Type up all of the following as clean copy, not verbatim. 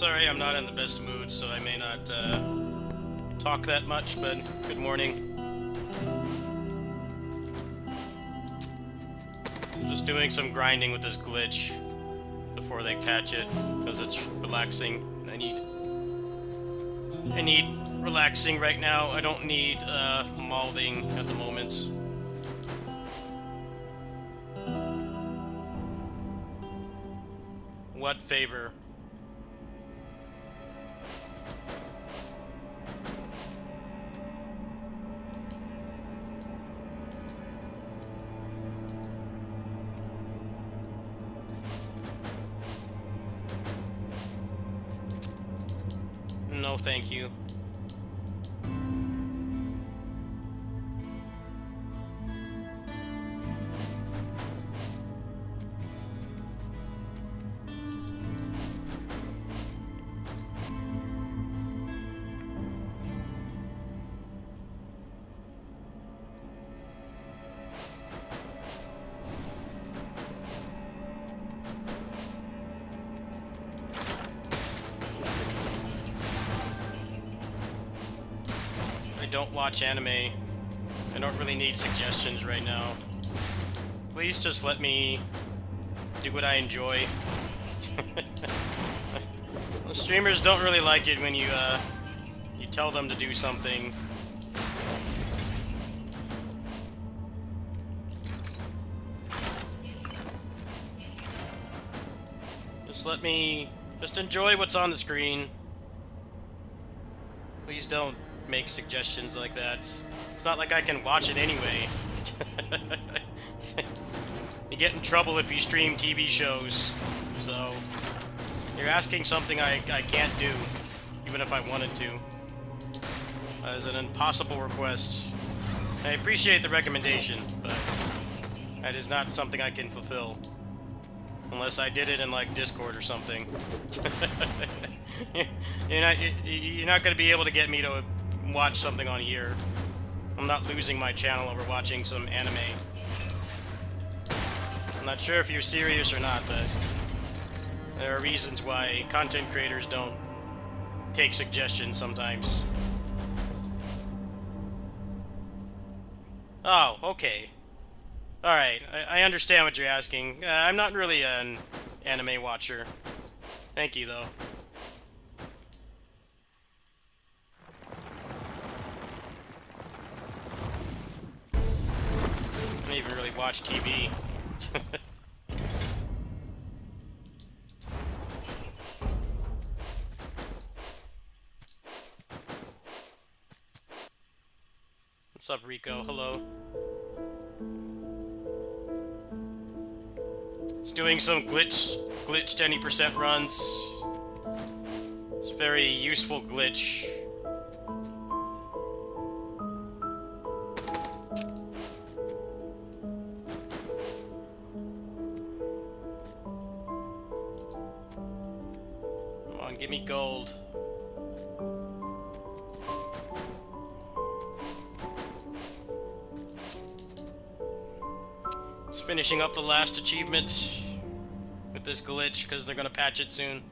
Sorry, I'm not in the best mood, so I may not talk that much, but good morning. Just doing some grinding with this glitch before they catch it, because it's relaxing. I need relaxing right now. I don't need malding at the moment. What favor? No, thank you. I don't watch anime. I don't really need suggestions right now. Please just let me do what I enjoy. The streamers don't really like it when you tell them to do something. Just enjoy what's on the screen. Please don't make suggestions like that. It's not like I can watch it anyway. You get in trouble if you stream TV shows. So, you're asking something I can't do, even if I wanted to. As an impossible request. I appreciate the recommendation, but that is not something I can fulfill. Unless I did it in, like, Discord or something. You're not going to be able to get me to watch something on here. I'm not losing my channel over watching some anime. I'm not sure if you're serious or not, but there are reasons why content creators don't take suggestions sometimes. Oh, okay. Alright, I understand what you're asking. I'm not really an anime watcher. Thank you, though. I don't even really watch TV. What's up, Rico? Hello. It's doing some glitched 20% runs. It's a very useful glitch. Come on, give me gold. Just finishing up the last achievement with this glitch, because they're gonna patch it soon.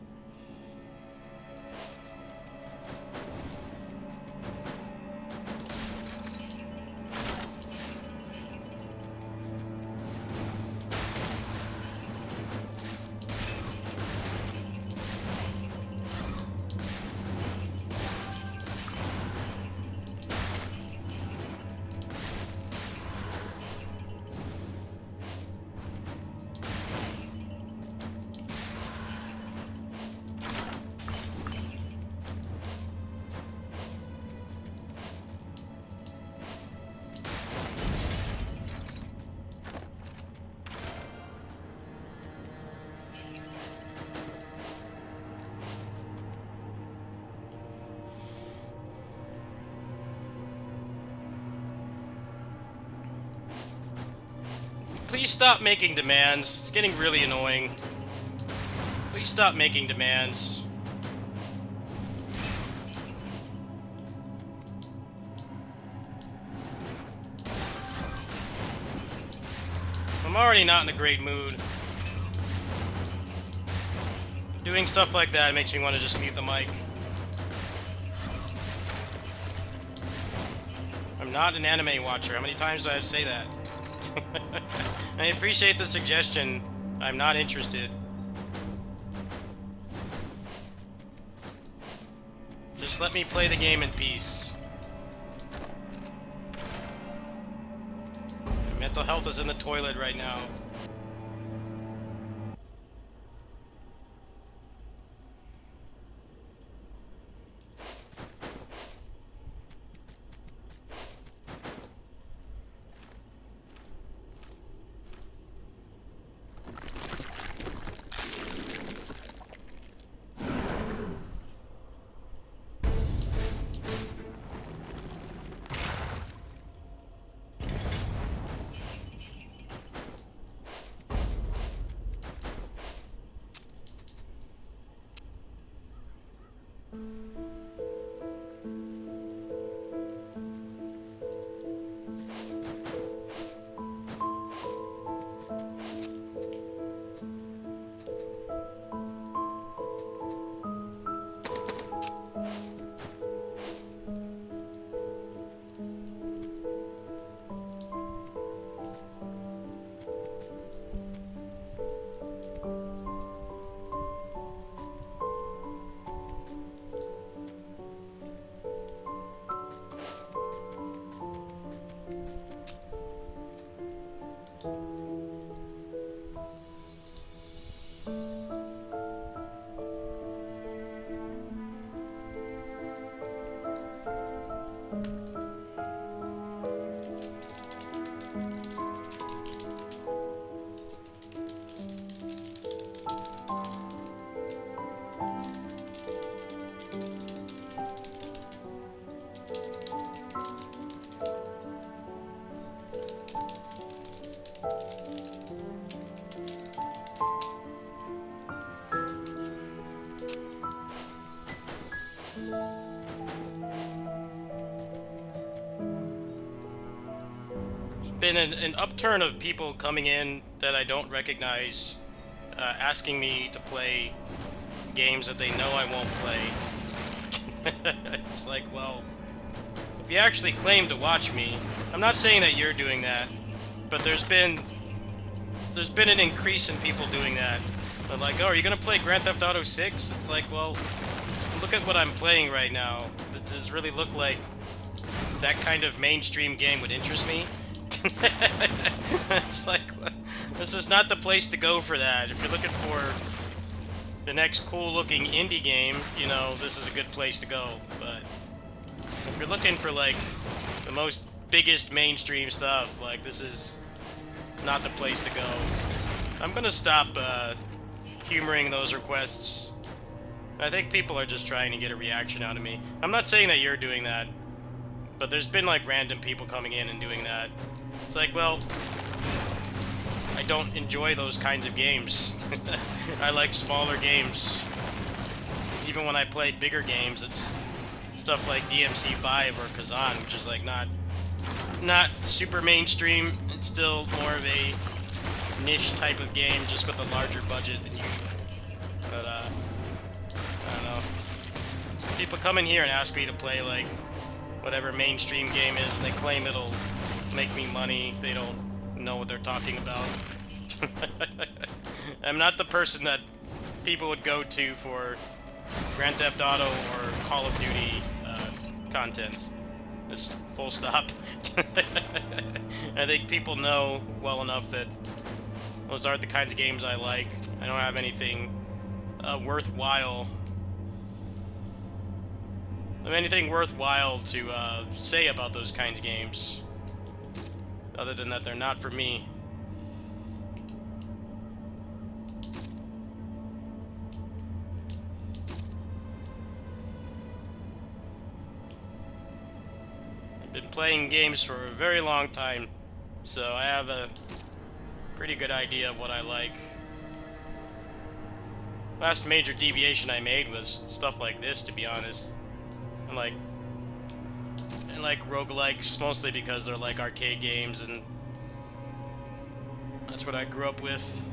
Please stop making demands. It's getting really annoying. Please stop making demands. I'm already not in a great mood. Doing stuff like that makes me want to just mute the mic. I'm not an anime watcher. How many times do I have to say that? I appreciate the suggestion. I'm not interested. Just let me play the game in peace. My mental health is in the toilet right now. Been an upturn of people coming in that I don't recognize, asking me to play games that they know I won't play. It's like, well, if you actually claim to watch me, I'm not saying that you're doing that, but there's been an increase in people doing that. They're like, oh, are you gonna play Grand Theft Auto 6? It's like, well, look at what I'm playing right now. Does this really look like that kind of mainstream game would interest me? It's like, this is not the place to go for that. If you're looking for the next cool-looking indie game, you know, this is a good place to go. But if you're looking for, like, the most biggest mainstream stuff, like, this is not the place to go. I'm gonna stop humoring those requests. I think people are just trying to get a reaction out of me. I'm not saying that you're doing that, but there's been, like, random people coming in and doing that. It's like, well, I don't enjoy those kinds of games. I like smaller games. Even when I play bigger games, it's stuff like DMC5 or Kazan, which is like not super mainstream. It's still more of a niche type of game, just with a larger budget than usual. But I don't know. People come in here and ask me to play like whatever mainstream game is, and they claim it'll make me money. They don't know what they're talking about. I'm not the person that people would go to for Grand Theft Auto or Call of Duty content. Just full stop. I think people know well enough that those aren't the kinds of games I like. I don't have anything worthwhile to say about those kinds of games, other than that they're not for me. I've been playing games for a very long time, so I have a pretty good idea of what I like. Last major deviation I made was stuff like this, to be honest. And like roguelikes, mostly because they're like arcade games, and that's what I grew up with.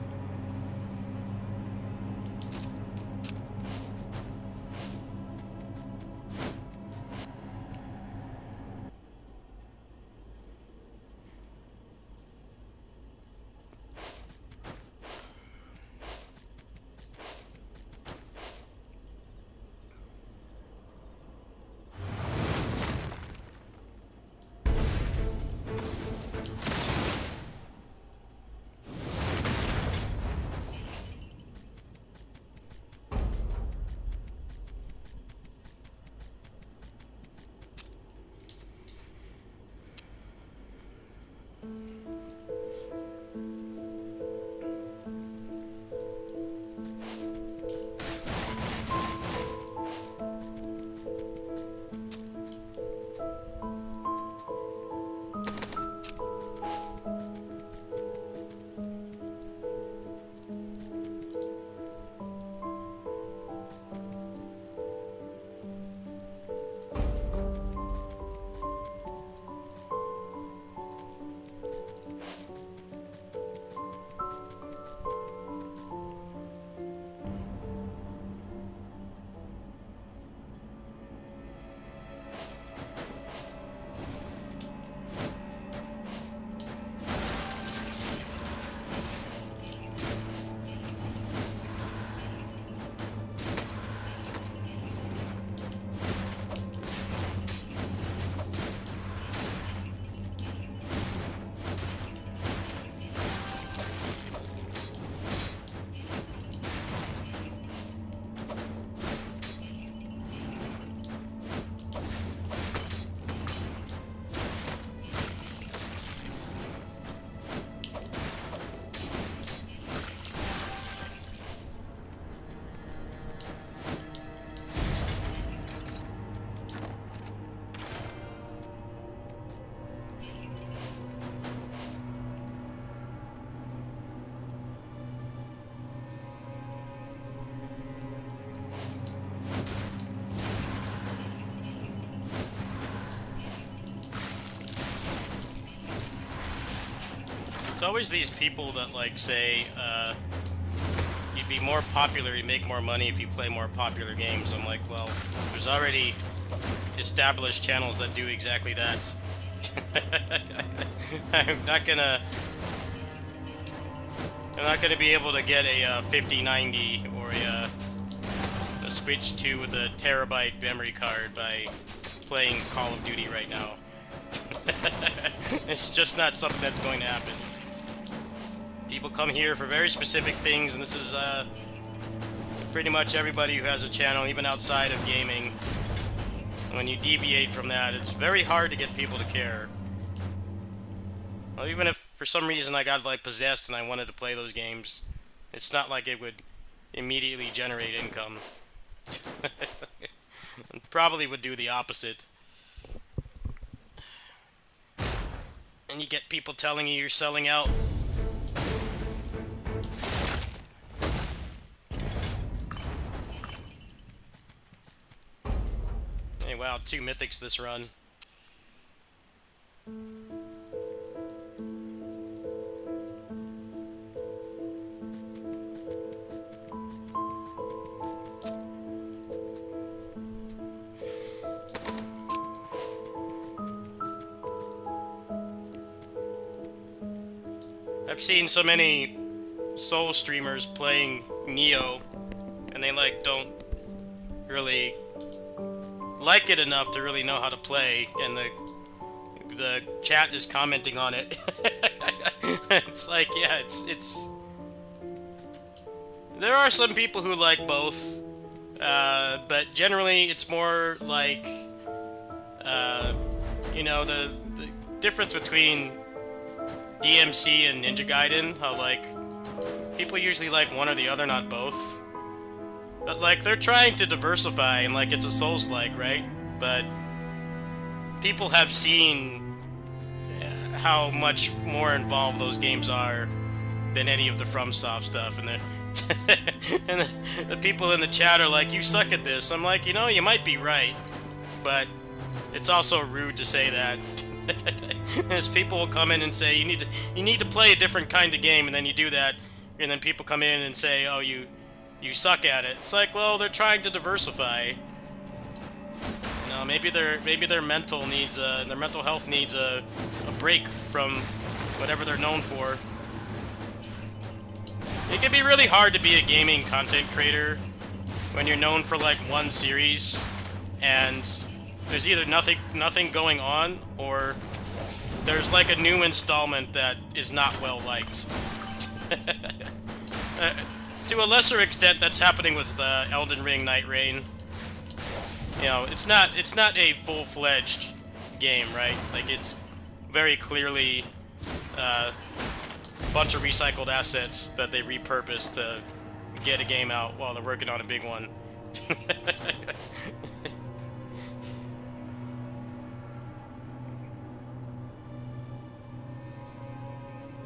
It's always these people that, like, say, you'd be more popular, you'd make more money if you play more popular games. I'm like, well, there's already established channels that do exactly that. I'm not gonna be able to get a 5090 or a Switch 2 with a terabyte memory card by playing Call of Duty right now. It's just not something that's going to happen. People come here for very specific things, and this is pretty much everybody who has a channel, even outside of gaming. When you deviate from that, it's very hard to get people to care. Well, even if for some reason I got, like, possessed and I wanted to play those games, it's not like it would immediately generate income. Probably would do the opposite. And you get people telling you you're selling out. Hey, wow, 2 mythics this run. I've seen so many Soul streamers playing Neo, and they, like, don't really like it enough to really know how to play, and the chat is commenting on it. It's like, yeah, it's there are some people who like both, but generally it's more like, you know, the difference between DMC and Ninja Gaiden, how, like, people usually like one or the other, not both. But, like, they're trying to diversify, and, like, it's a Souls-like, right? But people have seen how much more involved those games are than any of the FromSoft stuff, and and the people in the chat are like, you suck at this. I'm like, you know, you might be right, but it's also rude to say that. As people will come in and say, you need to play a different kind of game, and then you do that, and then people come in and say, oh, you suck at it. It's like, well, they're trying to diversify. No, maybe their mental health needs a break from whatever they're known for. It can be really hard to be a gaming content creator when you're known for, like, one series and there's either nothing going on, or there's, like, a new installment that is not well liked. To a lesser extent, that's happening with Elden Ring Night Rain. You know, it's not a full-fledged game, right? Like, it's very clearly a bunch of recycled assets that they repurposed to get a game out while they're working on a big one.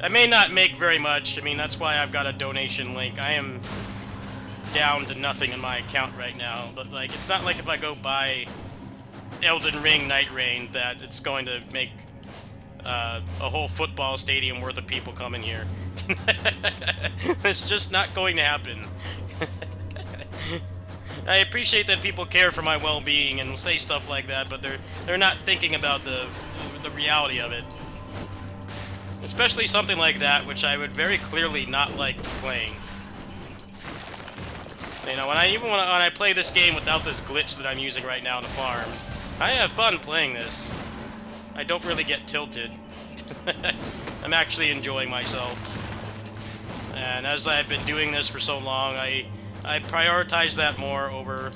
I may not make very much. I mean, that's why I've got a donation link. I am down to nothing in my account right now, but, like, it's not like if I go buy Elden Ring Night Rain that it's going to make a whole football stadium worth of people coming here. It's just not going to happen. I appreciate that people care for my well-being and will say stuff like that, but they're not thinking about the reality of it. Especially something like that, which I would very clearly not like playing. You know, when I play this game without this glitch that I'm using right now on the farm, I have fun playing this. I don't really get tilted. I'm actually enjoying myself. And as I've been doing this for so long, I prioritize that more over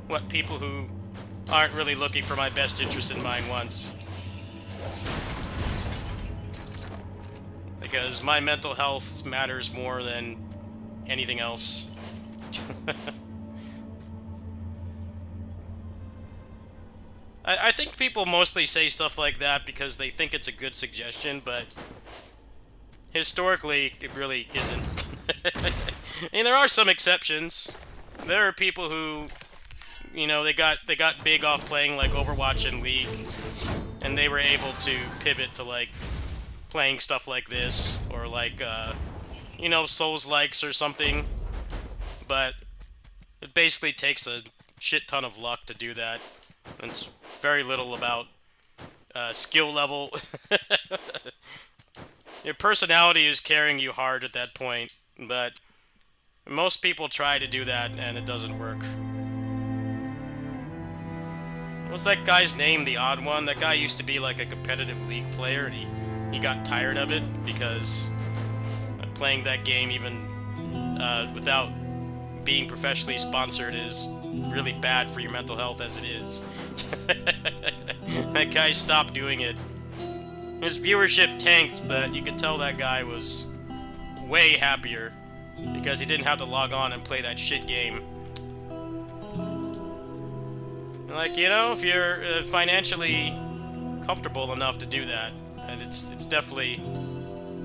what people who aren't really looking for my best interest in mind want. Because my mental health matters more than anything else. I think people mostly say stuff like that because they think it's a good suggestion, but historically, it really isn't. And there are some exceptions. There are people who, you know, they got big off playing, like, Overwatch and League, and they were able to pivot to, like, playing stuff like this, or like, you know, Souls-likes or something. But it basically takes a shit ton of luck to do that. It's very little about skill level. Your personality is carrying you hard at that point, but most people try to do that and it doesn't work. What was that guy's name, the odd one? That guy used to be like a competitive League player, and he got tired of it because playing that game even without being professionally sponsored is really bad for your mental health as it is. That guy stopped doing it. His viewership tanked, but you could tell that guy was way happier because he didn't have to log on and play that shit game. Like, you know, if you're financially comfortable enough to do that, and it's definitely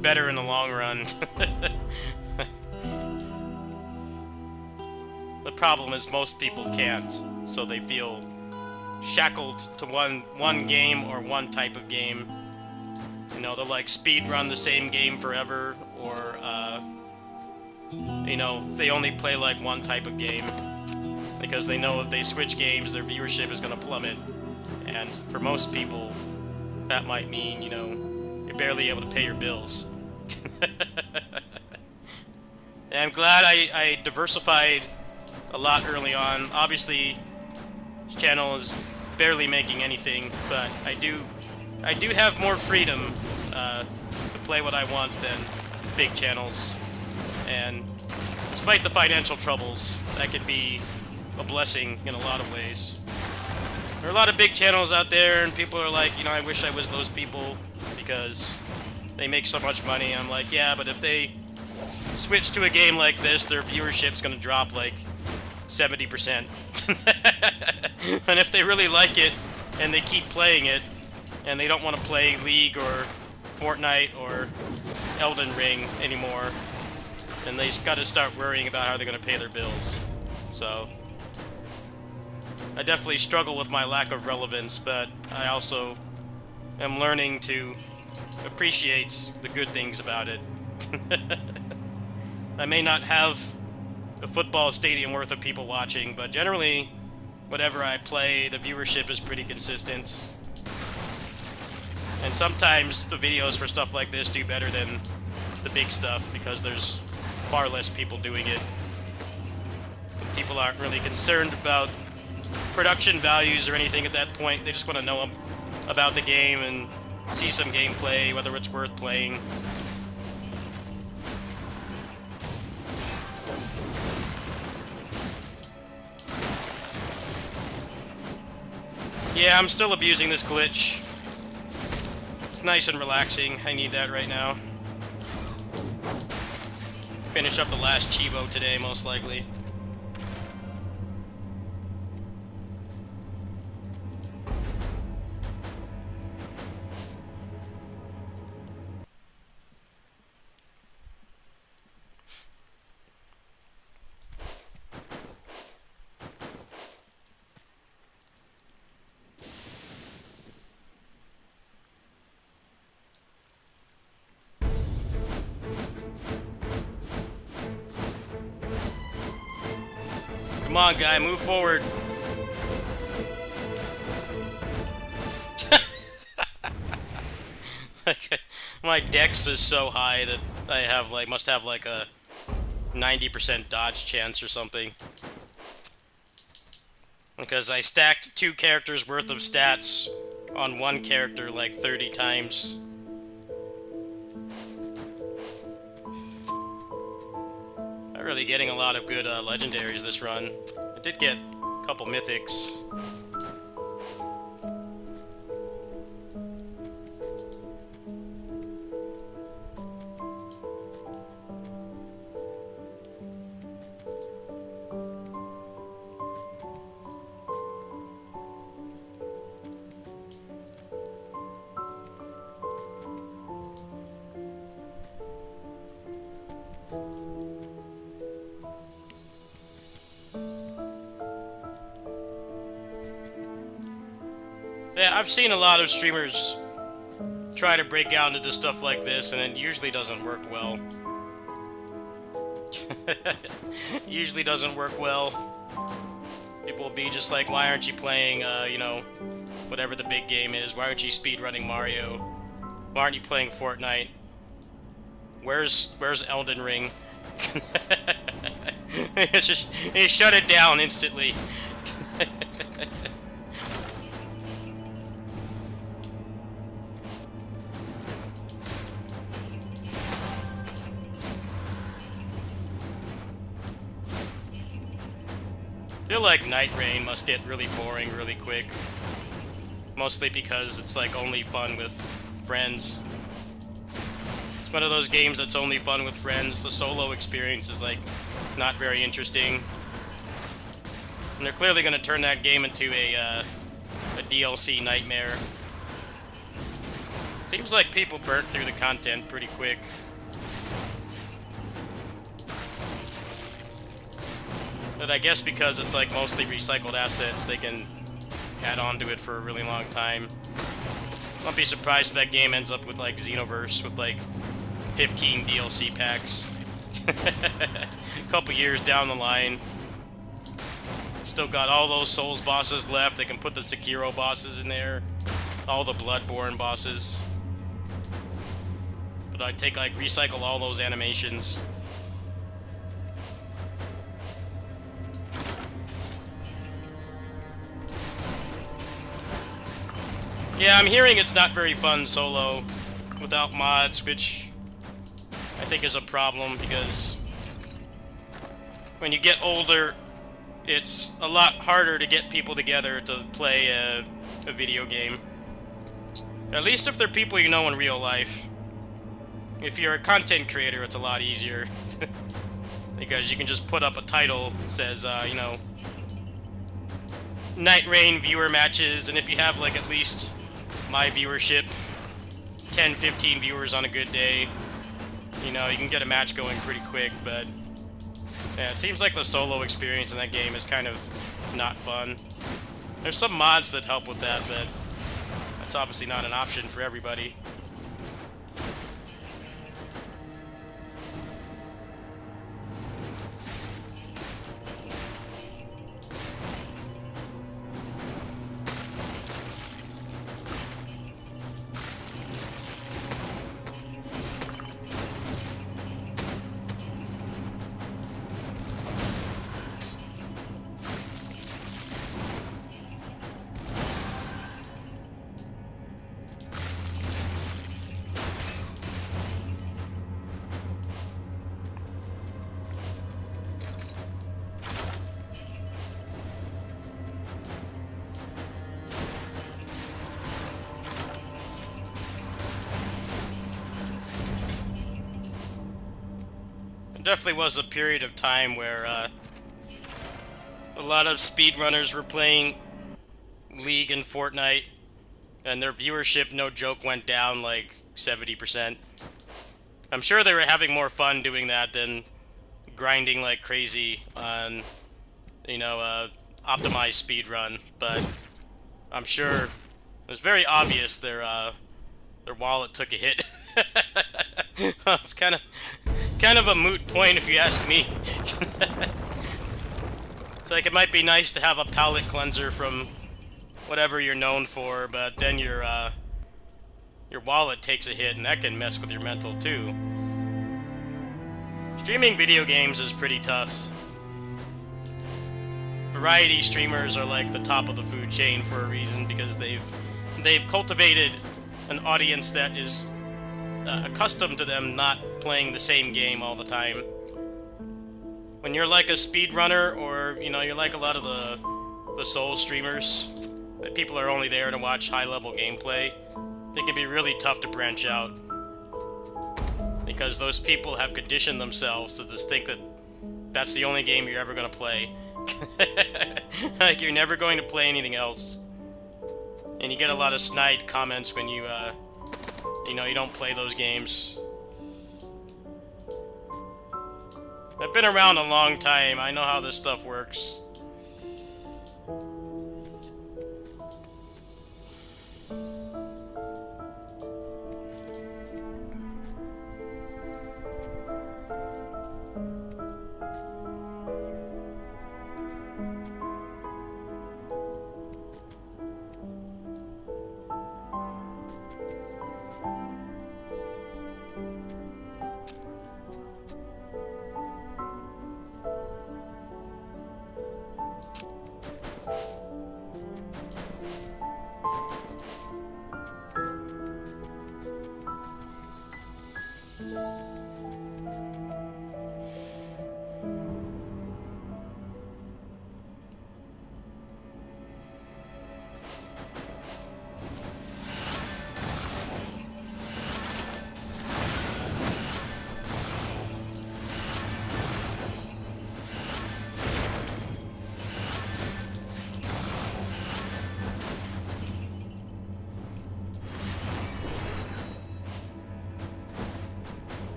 better in the long run. The problem is most people can't, so they feel shackled to one game or one type of game. You know, they'll like speed run the same game forever, or you know, they only play like one type of game because they know if they switch games, their viewership is going to plummet. And for most people, that might mean, you know, you're barely able to pay your bills. And I'm glad I diversified a lot early on. Obviously, this channel is barely making anything, but I do have more freedom to play what I want than big channels. And despite the financial troubles, that can be a blessing in a lot of ways. There are a lot of big channels out there, and people are like, you know, I wish I was those people because they make so much money. I'm like, yeah, but if they switch to a game like this, their viewership's gonna drop like 70%. And if they really like it and they keep playing it and they don't want to play League or Fortnite or Elden Ring anymore, then they just gotta start worrying about how they're gonna pay their bills. So I definitely struggle with my lack of relevance, but I also am learning to appreciate the good things about it. I may not have a football stadium worth of people watching, but generally, whatever I play, the viewership is pretty consistent. And sometimes the videos for stuff like this do better than the big stuff because there's far less people doing it. People aren't really concerned about production values or anything at that point. They just want to know about the game and see some gameplay, whether it's worth playing. Yeah, I'm still abusing this glitch. It's nice and relaxing. I need that right now. Finish up the last Chivo today, most likely. Come on, guy, move forward. My dex is so high that I have like must have like a 90% dodge chance or something. Because I stacked 2 characters worth of stats on one character like 30 times. Not really getting a lot of good legendaries this run. I did get a couple mythics. Yeah, I've seen a lot of streamers try to break out into stuff like this, and it usually doesn't work well. Usually doesn't work well. People will be just like, why aren't you playing, you know, whatever the big game is? Why aren't you speedrunning Mario? Why aren't you playing Fortnite? Where's Elden Ring? It's just, it shut it down instantly. I feel like Night Rain must get really boring really quick. Mostly because it's like only fun with friends. It's one of those games that's only fun with friends. The solo experience is like not very interesting. And they're clearly going to turn that game into a DLC nightmare. Seems like people burnt through the content pretty quick. But I guess because it's like mostly recycled assets, they can add on to it for a really long time. Won't be surprised if that game ends up with like Xenoverse with like 15 DLC packs. A couple years down the line. Still got all those Souls bosses left. They can put the Sekiro bosses in there. All the Bloodborne bosses. But I'd take like recycle all those animations. Yeah, I'm hearing it's not very fun solo without mods, which I think is a problem because when you get older, it's a lot harder to get people together to play a video game. At least if they're people you know in real life. If you're a content creator, it's a lot easier. Because you can just put up a title that says, you know, Night Rain viewer matches, and if you have like at least my viewership, 10-15 viewers on a good day, you know, you can get a match going pretty quick. But yeah, it seems like the solo experience in that game is kind of not fun. There's some mods that help with that, but that's obviously not an option for everybody. Definitely was a period of time where a lot of speedrunners were playing League and Fortnite, and their viewership, no joke, went down like 70%. I'm sure they were having more fun doing that than grinding like crazy on, you know, optimized speedrun, but I'm sure it was very obvious their wallet took a hit. It's kind of a moot point if you ask me. It's like it might be nice to have a palate cleanser from whatever you're known for, but then your wallet takes a hit, and that can mess with your mental too. Streaming video games is pretty tough. Variety streamers are like the top of the food chain for a reason, because they've cultivated an audience that is accustomed to them not playing the same game all the time. When you're like a speedrunner, or you know, you're like a lot of the Souls streamers, that people are only there to watch high-level gameplay, it can be really tough to branch out, because those people have conditioned themselves to just think that that's the only game you're ever going to play. Like, you're never going to play anything else. And you get a lot of snide comments when you know, you don't play those games. I've been around a long time. I know how this stuff works.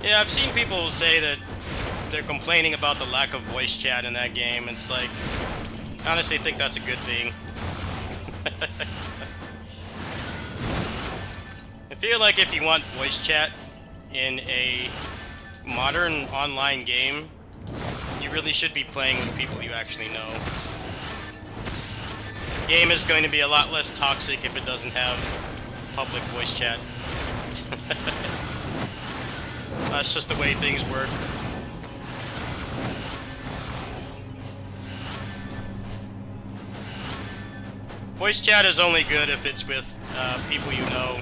Yeah, I've seen people say that they're complaining about the lack of voice chat in that game. It's like, I honestly think that's a good thing. I feel like if you want voice chat in a modern online game, you really should be playing with people you actually know. The game is going to be a lot less toxic if it doesn't have public voice chat. That's just the way things work. Voice chat is only good if it's with people you know,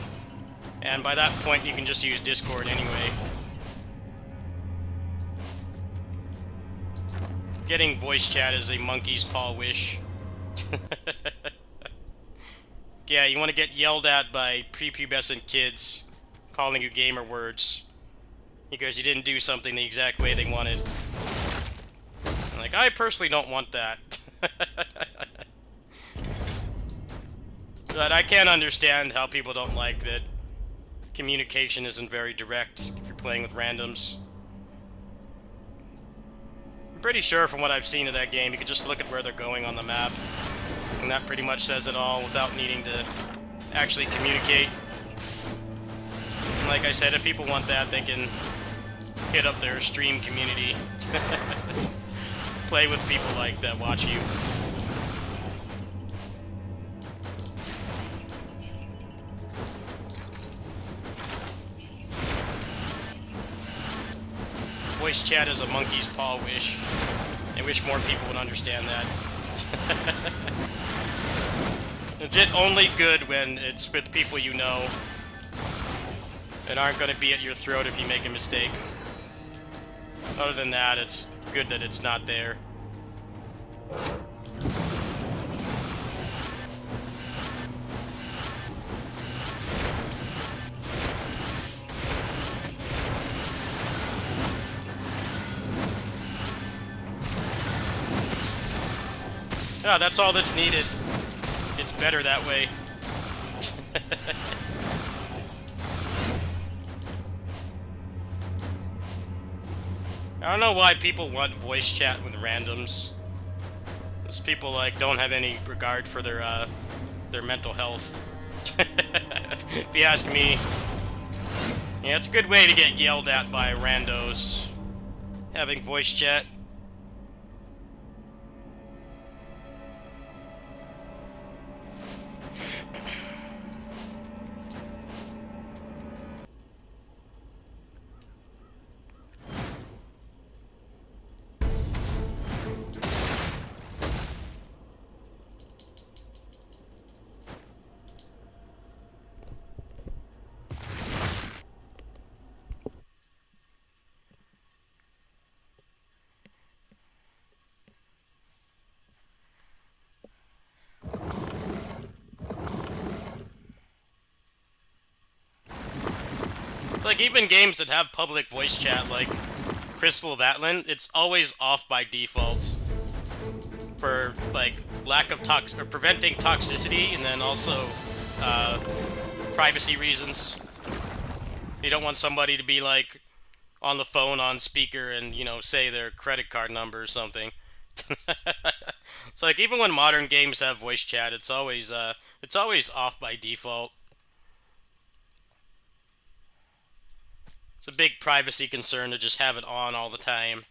and by that point you can just use Discord anyway. Getting voice chat is a monkey's paw wish. Yeah, you want to get yelled at by prepubescent kids calling you gamer words because you didn't do something the exact way they wanted. Like, I personally don't want that. But I can't understand how people don't like that communication isn't very direct if you're playing with randoms. I'm pretty sure from what I've seen of that game, you can just look at where they're going on the map, and that pretty much says it all without needing to actually communicate. And like I said, if people want that, they can hit up their stream community. Play with people like that watch you. Voice chat is a monkey's paw wish. I wish more people would understand that. Legit only good when it's with people you know and aren't going to be at your throat if you make a mistake. Other than that, it's good that it's not there. Yeah, that's all that's needed. It's better that way. I don't know why people want voice chat with randoms. Those people, like, don't have any regard for their mental health. If you ask me. Yeah, it's a good way to get yelled at by randos. Having voice chat. It's like even games that have public voice chat, like Crystal of Atlan, it's always off by default for like lack of or preventing toxicity, and then also privacy reasons. You don't want somebody to be like on the phone on speaker and, you know, say their credit card number or something. It's like even when modern games have voice chat, it's always off by default. It's a big privacy concern to just have it on all the time.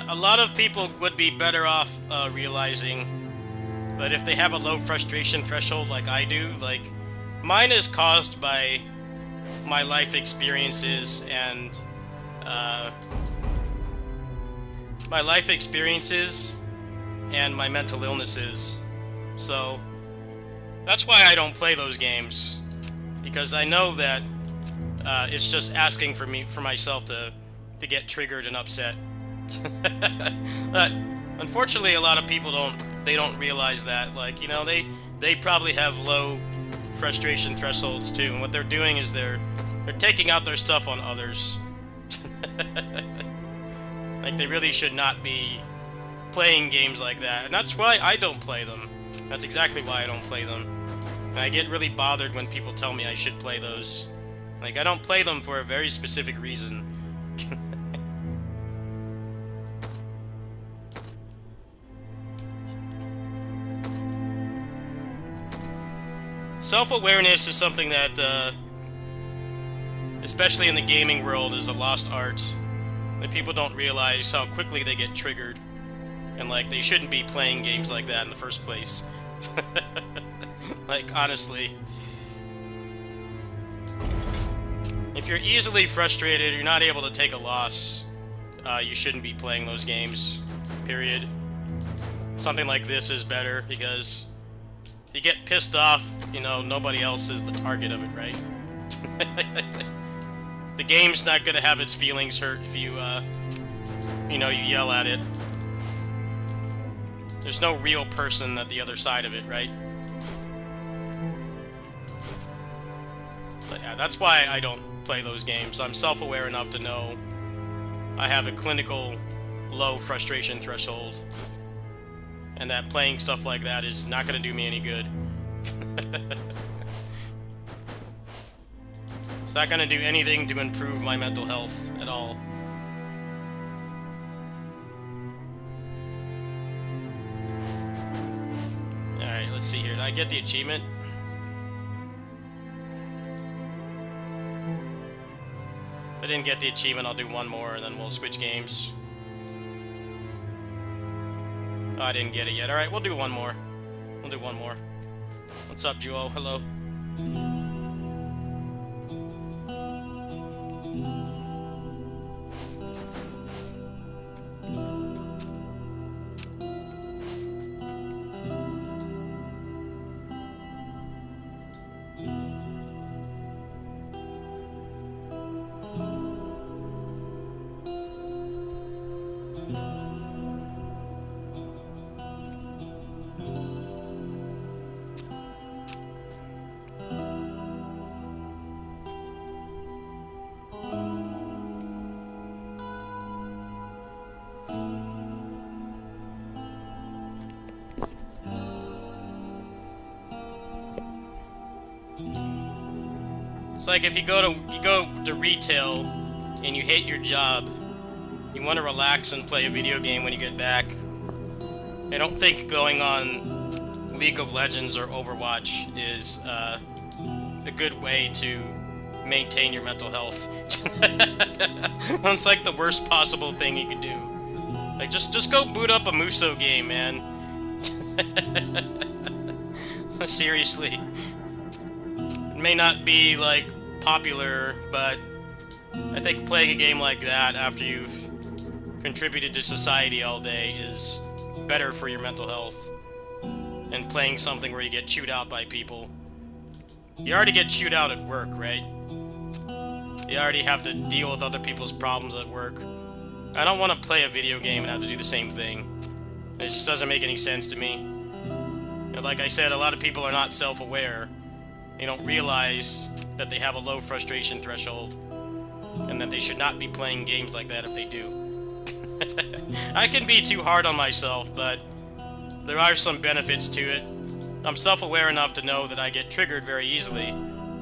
A lot of people would be better off realizing that if they have a low frustration threshold like I do, like, mine is caused by my life experiences and, my mental illnesses. So, that's why I don't play those games. Because I know that, it's just asking for myself to get triggered and upset. But unfortunately, a lot of people don't realize that. Like, you know, they probably have low frustration thresholds too, and what they're doing is they're taking out their stuff on others. Like, they really should not be playing games like that, and that's why I don't play them. That's exactly why I don't play them. And I get really bothered when people tell me I should play those. Like, I don't play them for a very specific reason. Self-awareness is something that, especially in the gaming world, is a lost art. That people don't realize how quickly they get triggered. And, like, they shouldn't be playing games like that in the first place. Like, honestly. If you're easily frustrated, you're not able to take a loss, you shouldn't be playing those games. Period. Something like this is better, because if you get pissed off, you know, nobody else is the target of it, right? The game's not gonna have its feelings hurt if you, you know, you yell at it. There's no real person at the other side of it, right? But yeah, that's why I don't play those games. I'm self-aware enough to know I have a clinical low frustration threshold, and that playing stuff like that is not going to do me any good. It's not going to do anything to improve my mental health at all. Alright, let's see here. Did I get the achievement? If I didn't get the achievement, I'll do one more, and then we'll switch games. Oh, I didn't get it yet. Alright, we'll do one more. We'll do one more. What's up, Duo? Hello. It's like if you go to retail and you hate your job, you want to relax and play a video game when you get back. I don't think going on League of Legends or Overwatch is a good way to maintain your mental health. It's like the worst possible thing you could do. Like, just go boot up a Muso game, man. Seriously. It may not be, like, popular, but I think playing a game like that after you've contributed to society all day is better for your mental health. And playing something where you get chewed out by people. You already get chewed out at work, right? You already have to deal with other people's problems at work. I don't want to play a video game and have to do the same thing. It just doesn't make any sense to me. And like I said, a lot of people are not self-aware. They don't realize that they have a low frustration threshold, and that they should not be playing games like that if they do. I can be too hard on myself, but there are some benefits to it. I'm self-aware enough to know that I get triggered very easily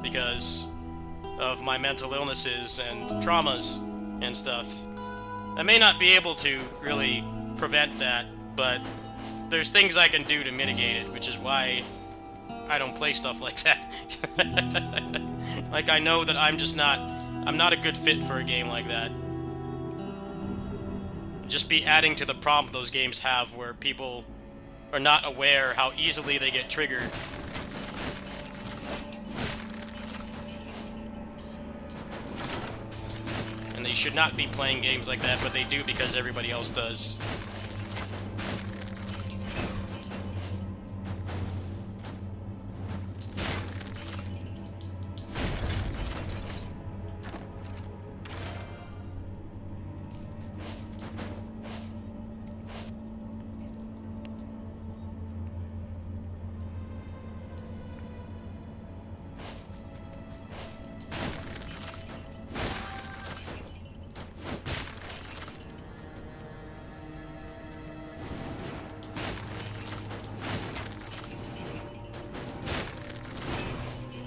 because of my mental illnesses and traumas and stuff. I may not be able to really prevent that, but there's things I can do to mitigate it, which is why I don't play stuff like that. Like, I know that I'm not a good fit for a game like that. just be adding to the problem those games have where people are not aware how easily they get triggered. And they should not be playing games like that, but they do because everybody else does.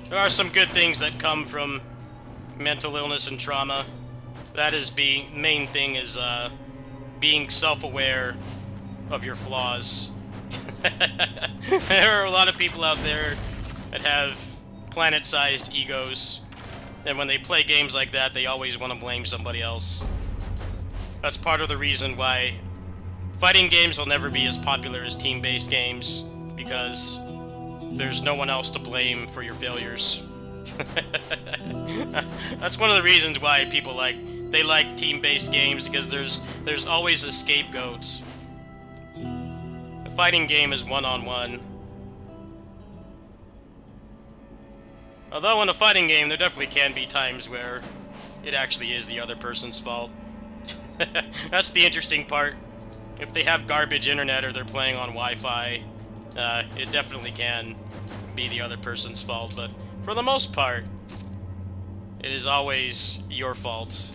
There are some good things that come from mental illness and trauma. That is main thing is being self-aware of your flaws. There are a lot of people out there that have planet-sized egos, and when they play games like that, they always want to blame somebody else. That's part of the reason why fighting games will never be as popular as team-based games, because there's no one else to blame for your failures. That's one of the reasons why people like team-based games, because there's always a scapegoat. A fighting game is one-on-one. Although in a fighting game, there definitely can be times where it actually is the other person's fault. That's the interesting part. If they have garbage internet or they're playing on Wi-Fi, it definitely can be the other person's fault, but for the most part, it is always your fault.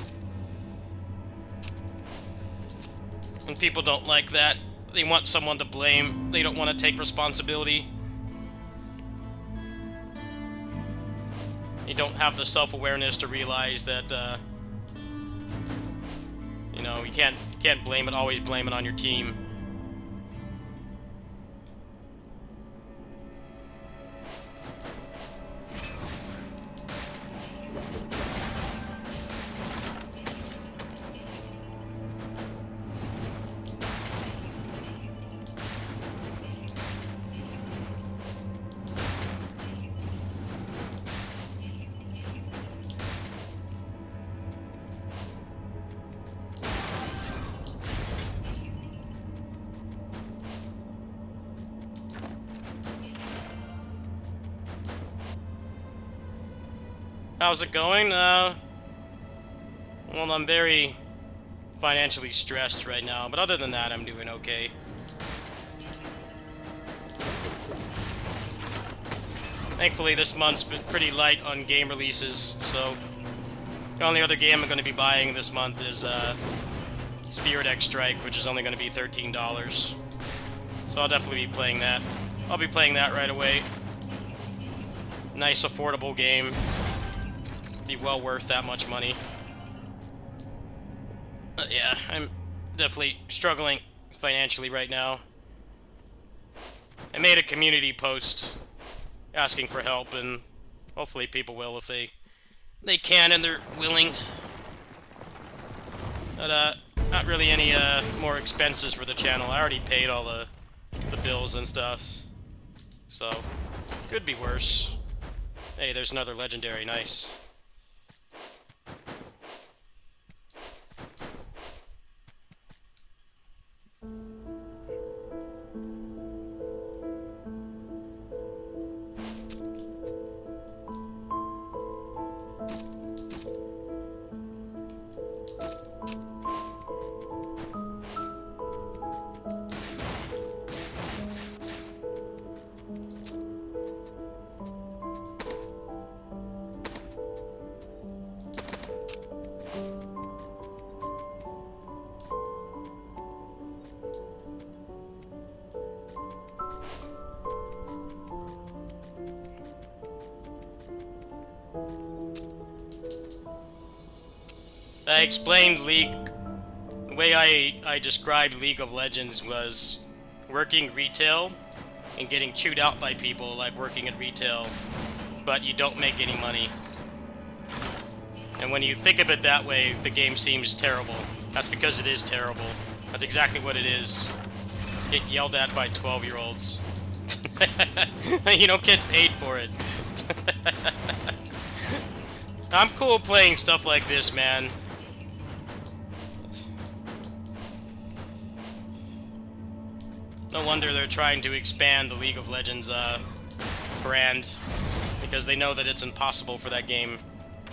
And people don't like that. They want someone to blame. They don't want to take responsibility. You don't have the self-awareness to realize that, you know, you can't blame it, always blame it on your team. How's it going? Well, I'm very financially stressed right now, but other than that, I'm doing okay. Thankfully, this month's been pretty light on game releases, so the only other game I'm going to be buying this month is Spirit X Strike, which is only going to be $13. So I'll definitely be playing that. I'll be playing that right away. Nice, affordable game. Be well worth that much money. But yeah, I'm definitely struggling financially right now. I made a community post asking for help, and hopefully people will if they can and they're willing. But not really any more expenses for the channel. I already paid all the bills and stuff, so could be worse. Hey, there's another legendary. Nice. I explained League. The way I described League of Legends was working retail and getting chewed out by people like working at retail, but you don't make any money. And when you think of it that way, the game seems terrible. That's because it is terrible. That's exactly what it is. Get yelled at by 12-year-olds. You don't get paid for it. I'm cool playing stuff like this, man. No wonder they're trying to expand the League of Legends brand, because they know that it's impossible for that game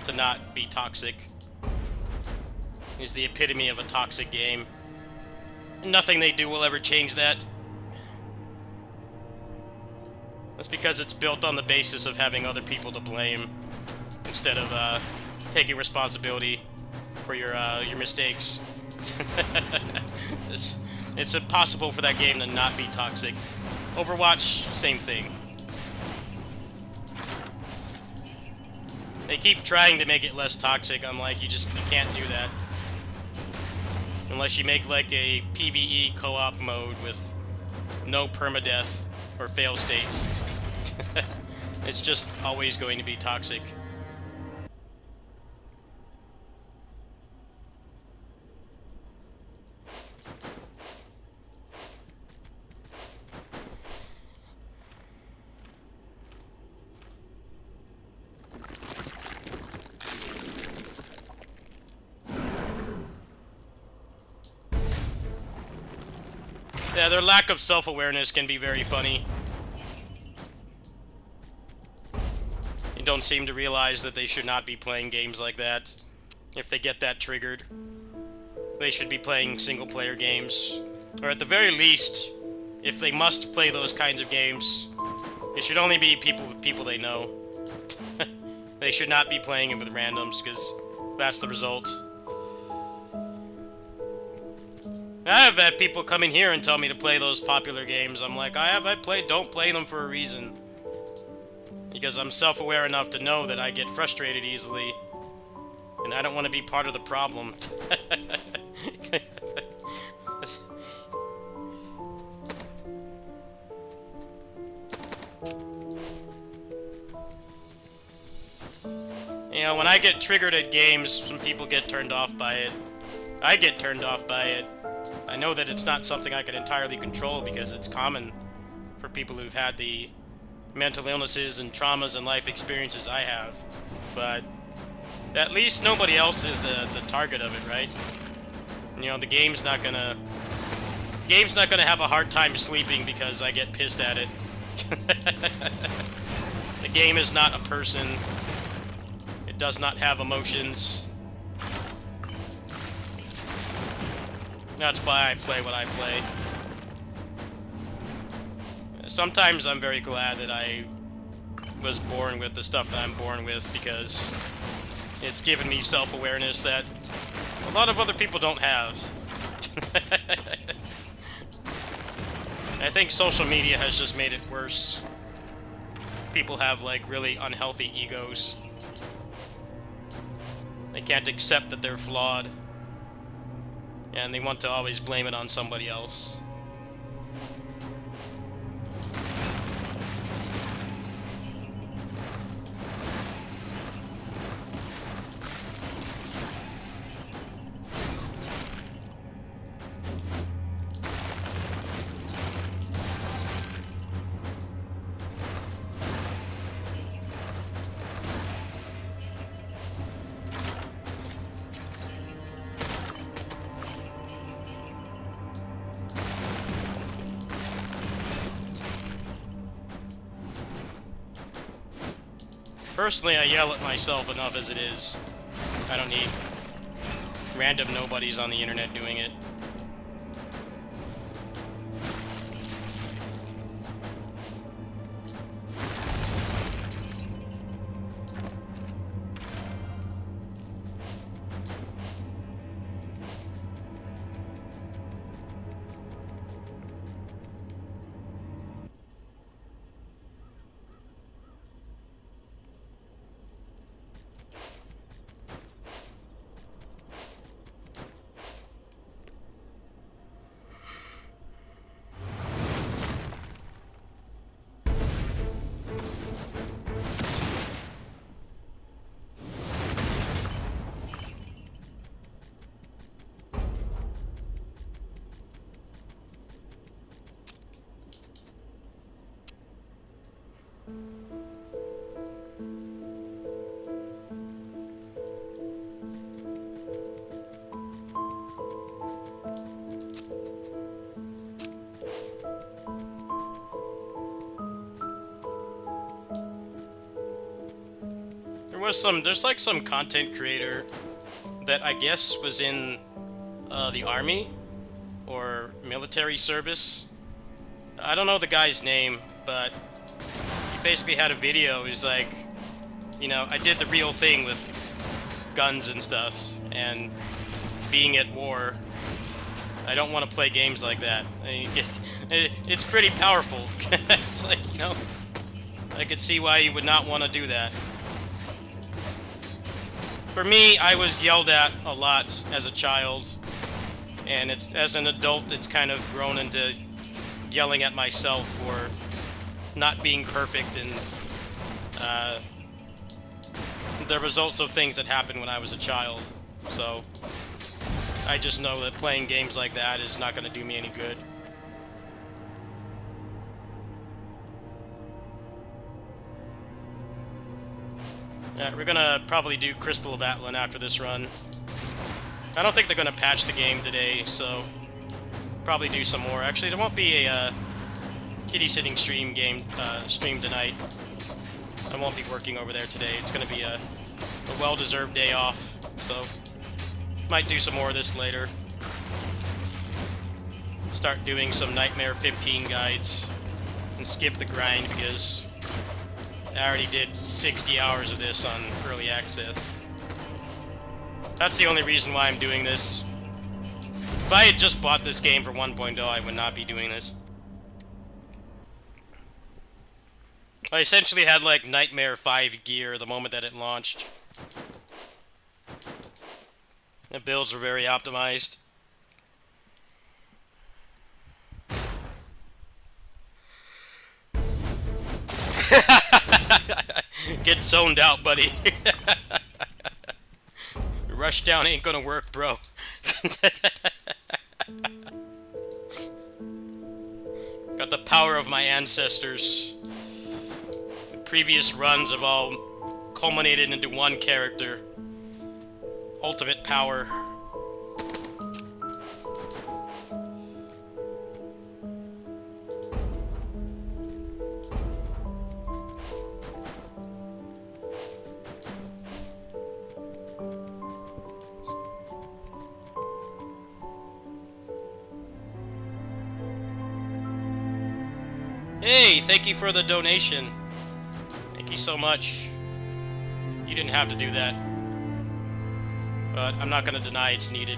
to not be toxic. It's the epitome of a toxic game. Nothing they do will ever change that. That's because it's built on the basis of having other people to blame instead of taking responsibility for your mistakes. It's impossible for that game to not be toxic. Overwatch, same thing. They keep trying to make it less toxic. I'm like, you can't do that. Unless you make like a PvE co-op mode with no permadeath or fail states. It's just always going to be toxic. Yeah, their lack of self-awareness can be very funny. They don't seem to realize that they should not be playing games like that. If they get that triggered, they should be playing single-player games. Or at the very least, if they must play those kinds of games, it should only be people with people they know. They should not be playing it with randoms, because that's the result. I have had people come in here and tell me to play those popular games. I'm like, don't play them for a reason. Because I'm self-aware enough to know that I get frustrated easily. And I don't want to be part of the problem. You know, when I get triggered at games, some people get turned off by it. I get turned off by it. I know that it's not something I can entirely control because it's common for people who've had the mental illnesses and traumas and life experiences I have. But at least nobody else is the target of it, right? You know, the game's not gonna have a hard time sleeping because I get pissed at it. The game is not a person. It does not have emotions. That's why I play what I play. Sometimes I'm very glad that I was born with the stuff that I'm born with, because it's given me self-awareness that a lot of other people don't have. I think social media has just made it worse. People have, like, really unhealthy egos. They can't accept that they're flawed. And they want to always blame it on somebody else. Personally, I yell at myself enough as it is. I don't need random nobodies on the internet doing it. there's like some content creator that I guess was in the army or military service. I don't know the guy's name, but he basically had a video. He's like, you know, I did the real thing with guns and stuff, and being at war. I don't want to play games like that. I mean, it's pretty powerful. It's like, you know, I could see why you would not want to do that. For me, I was yelled at a lot as a child, and as an adult, it's kind of grown into yelling at myself for not being perfect and the results of things that happened when I was a child. So I just know that playing games like that is not going to do me any good. Yeah, we're gonna probably do Crystal of Atlan after this run. I don't think they're gonna patch the game today, so probably do some more. Actually, there won't be a kitty sitting stream tonight. I won't be working over there today. It's gonna be a well-deserved day off, so might do some more of this later. Start doing some Nightmare 15 guides and skip the grind because I already did 60 hours of this on early access. That's the only reason why I'm doing this. If I had just bought this game for 1.0, I would not be doing this. I essentially had like Nightmare 5 gear the moment that it launched. The builds were very optimized. Get zoned out, buddy. Rushdown ain't gonna work, bro. Got the power of my ancestors. The previous runs have all culminated into one character. Ultimate power. Hey, thank you for the donation. Thank you so much. You didn't have to do that. But I'm not gonna deny it's needed.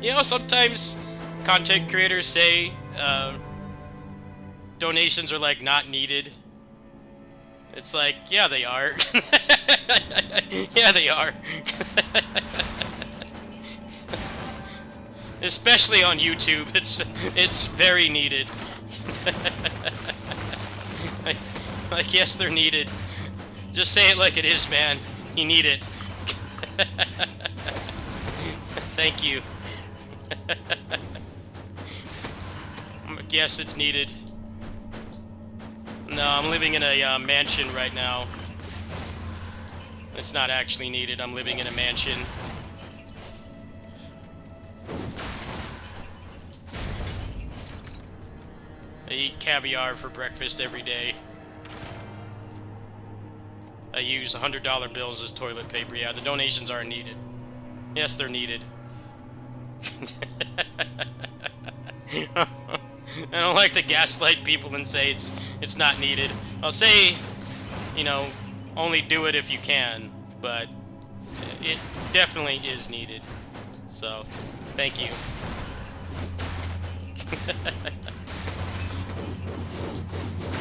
You know, sometimes content creators say donations are like not needed. It's like, yeah, they are. Yeah, they are. Especially on YouTube, it's very needed. Like, yes, they're needed. Just say it like it is, man. You need it. Thank you. Yes, it's needed. No, I'm living in a mansion right now. It's not actually needed. I'm living in a mansion. I eat caviar for breakfast every day. I use $100 bills as toilet paper. Yeah, the donations are needed. Yes, they're needed. I don't like to gaslight people and say it's not needed. I'll say, you know, only do it if you can, but it definitely is needed. So, thank you.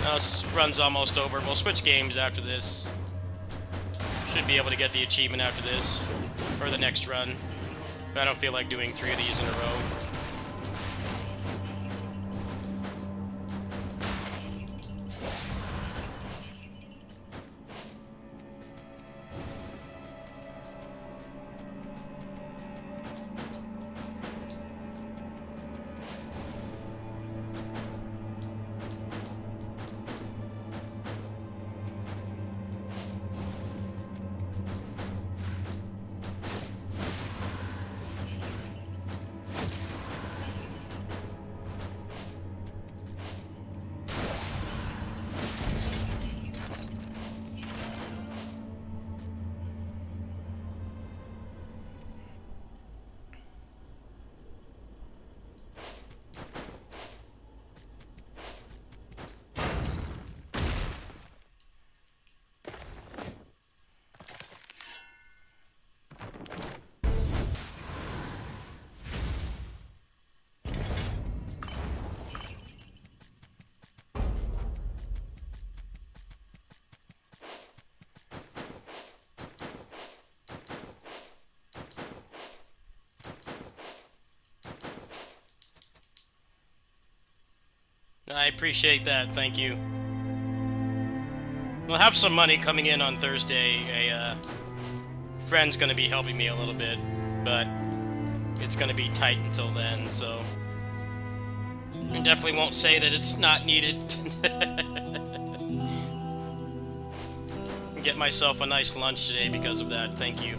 Now this run's almost over. We'll switch games after this. Should be able to get the achievement after this, or the next run. I don't feel like doing 3 of these in a row. I appreciate that. Thank you. We'll have some money coming in on Thursday. A friend's going to be helping me a little bit, but it's going to be tight until then, so I definitely won't say that it's not needed. Get myself a nice lunch today because of that. Thank you.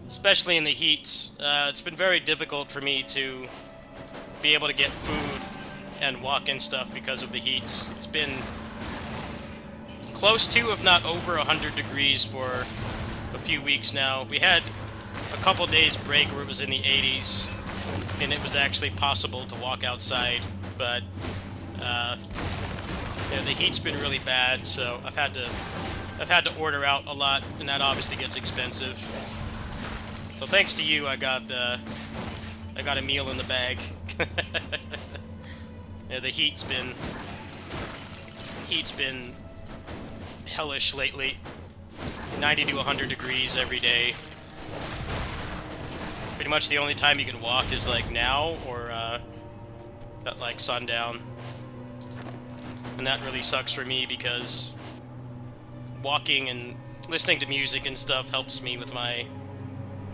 Especially in the heat, it's been very difficult for me to be able to get food and walk and stuff because of the heat. It's been close to, if not over, 100 degrees for a few weeks now. We had a couple days break where it was in the 80s, and it was actually possible to walk outside, but yeah, the heat's been really bad, so I've had to order out a lot, and that obviously gets expensive. So thanks to you, I got a meal in the bag. Yeah, the heat's been hellish lately. 90 to 100 degrees every day. Pretty much the only time you can walk is like now or at like sundown. And that really sucks for me because walking and listening to music and stuff helps me with my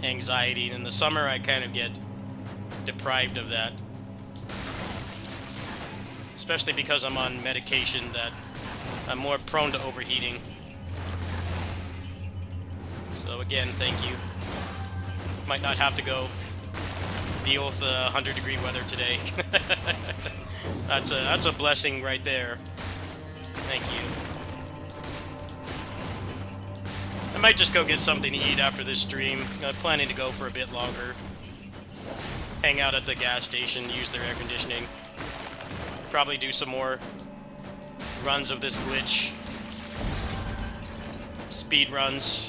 anxiety, and in the summer I kind of get deprived of that, especially because I'm on medication that I'm more prone to overheating. So again, thank you. Might not have to go deal with 100-degree weather today. That's a blessing right there. Thank you. I might just go get something to eat after this stream. I'm planning to go for a bit longer. Hang out at the gas station, use their air conditioning. Probably do some more runs of this glitch. Speed runs.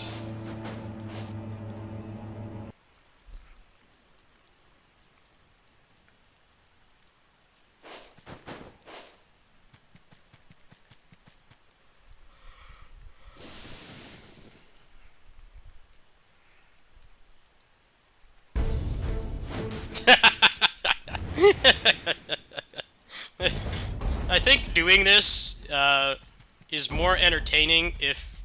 I think doing this is more entertaining if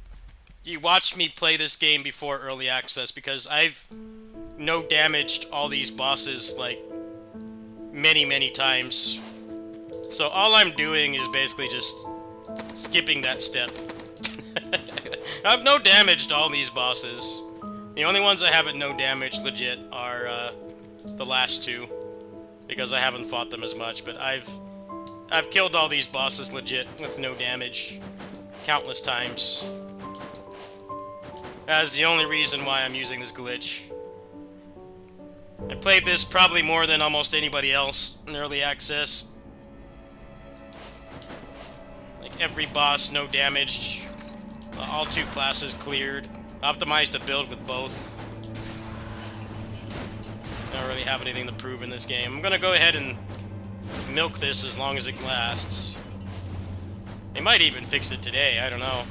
you watch me play this game before early access, because I've no-damaged all these bosses like many times. So all I'm doing is basically just skipping that step. I've no-damaged all these bosses. The only ones I haven't no-damaged legit are the last two, because I haven't fought them as much, but I've killed all these bosses legit with no damage countless times. That is the only reason why I'm using this glitch. I played this probably more than almost anybody else in early access. Like every boss, no damage. All two classes cleared. Optimized a build with both. I don't really have anything to prove in this game. I'm gonna go ahead and milk this as long as it lasts. They might even fix it today, I don't know.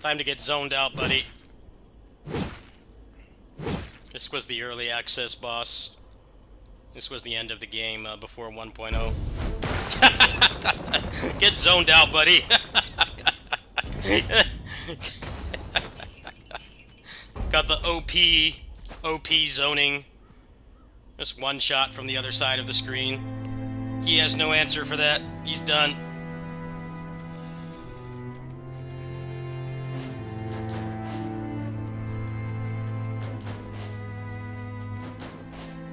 Time to get zoned out, buddy. This was the early access boss. This was the end of the game before 1.0. Get zoned out, buddy. Got the OP zoning. Just one shot from the other side of the screen. He has no answer for that. He's done.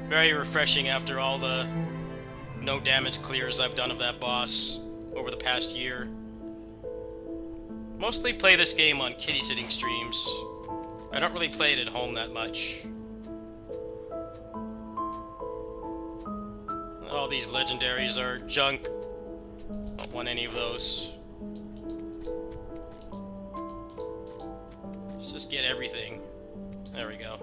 Very refreshing after all the no damage clears I've done of that boss over the past year. Mostly play this game on kitty sitting streams. I don't really play it at home that much. All these legendaries are junk. Don't want any of those. Let's just get everything. There we go.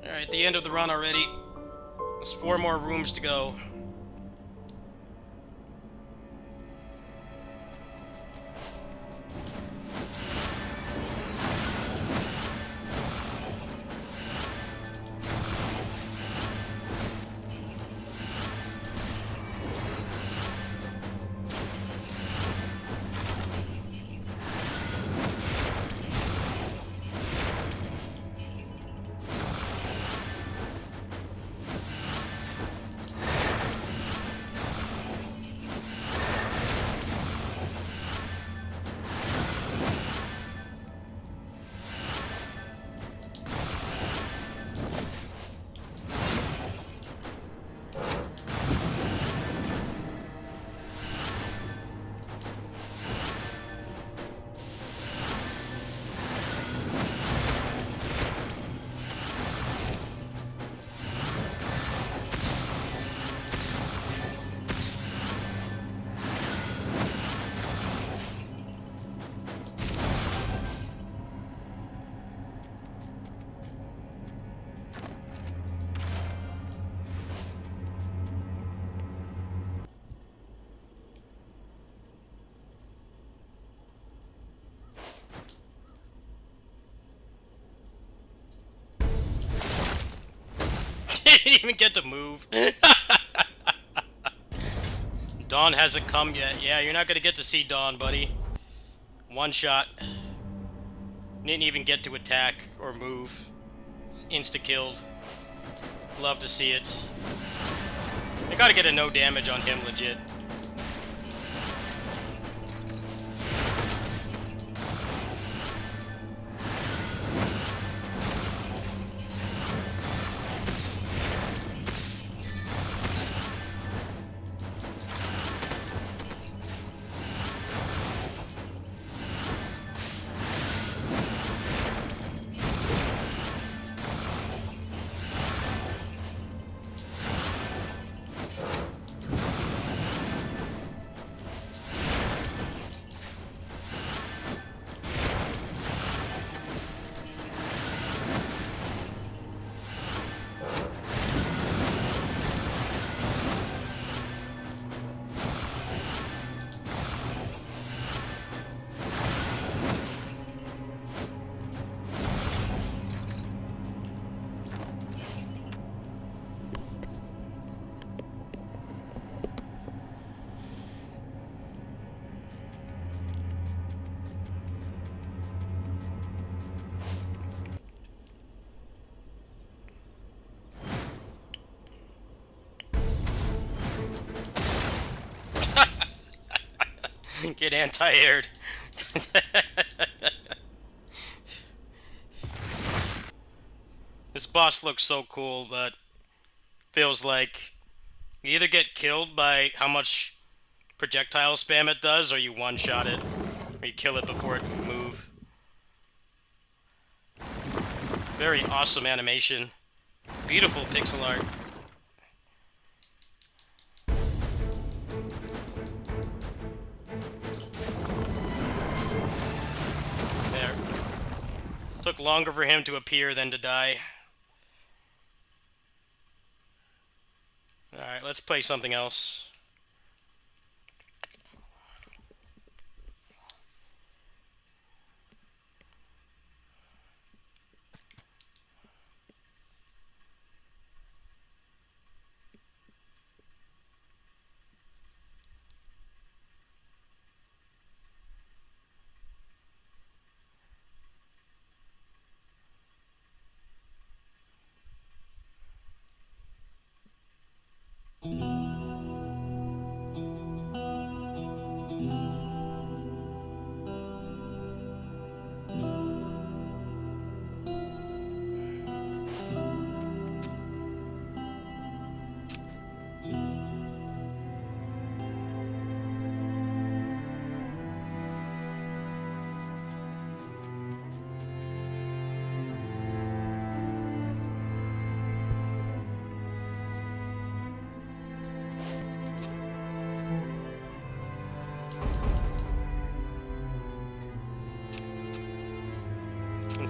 Alright, the end of the run already. There's 4 more rooms to go. Didn't even get to move. Dawn hasn't come yet. Yeah, you're not gonna get to see Dawn, buddy. One shot. Didn't even get to attack or move. Insta-killed. Love to see it. I gotta get a no damage on him legit. Get anti-aired. This boss looks so cool, but feels like you either get killed by how much projectile spam it does, or you one-shot it, or you kill it before it can move. Very awesome animation. Beautiful pixel art. There. Took longer for him to appear than to die. Alright, let's play something else.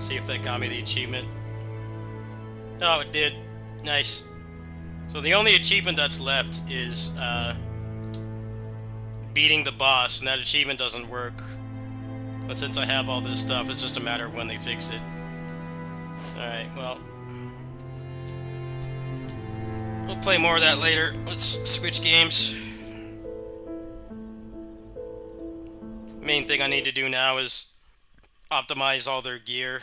See if that got me the achievement. Oh, it did. Nice. So the only achievement that's left is beating the boss, and that achievement doesn't work. But since I have all this stuff, it's just a matter of when they fix it. Alright, well. We'll play more of that later. Let's switch games. Main thing I need to do now is optimize all their gear.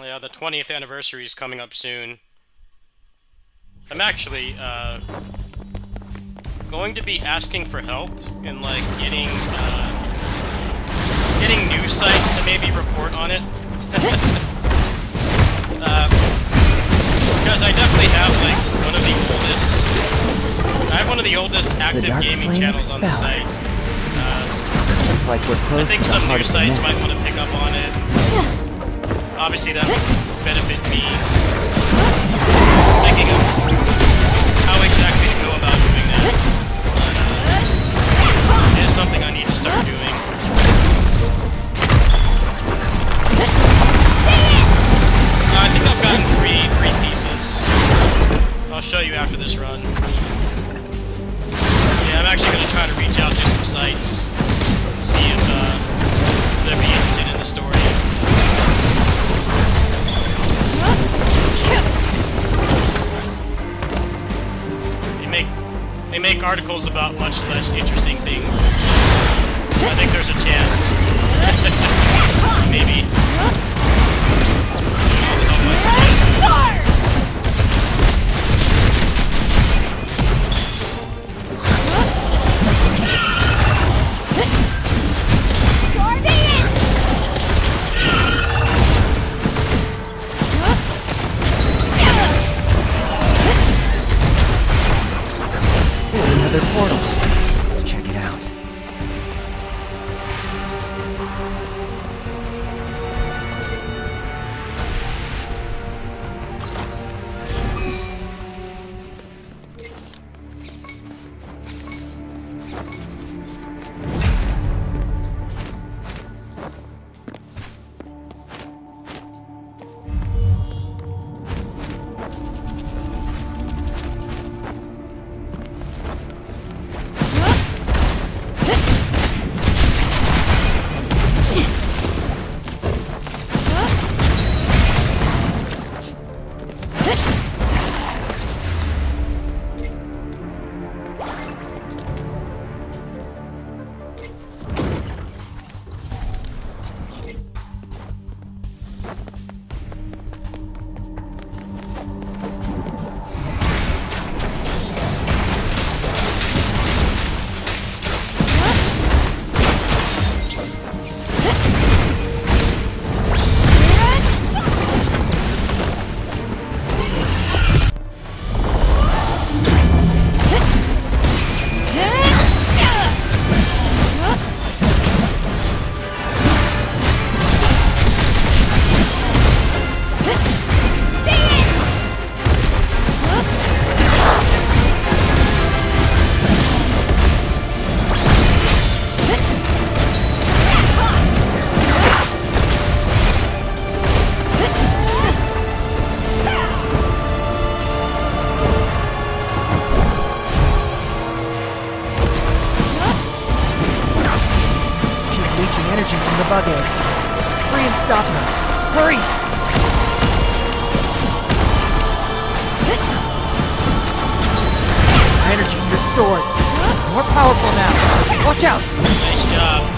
Yeah, the 20th anniversary is coming up soon. I'm actually going to be asking for help in like getting news sites to maybe report on it. Because I definitely have like I have one of the oldest active gaming channels on the site. Looks like we're close I think to the some heart news of the sites mess. might want to pick up on it. Obviously that would benefit me. Thinking of how exactly to go about doing that. But, it is something I need to start doing. I think I've gotten three pieces. I'll show you after for this run. Yeah, I'm actually going to try to reach out to some sites, see if they'd be interested in the story. They make articles about much less interesting things. I think there's a chance. Maybe. There's another portal. Let's check it out. Energy from the bug eggs. Free and stop her. Hurry! Energy's restored. More powerful now. Watch out! Nice job.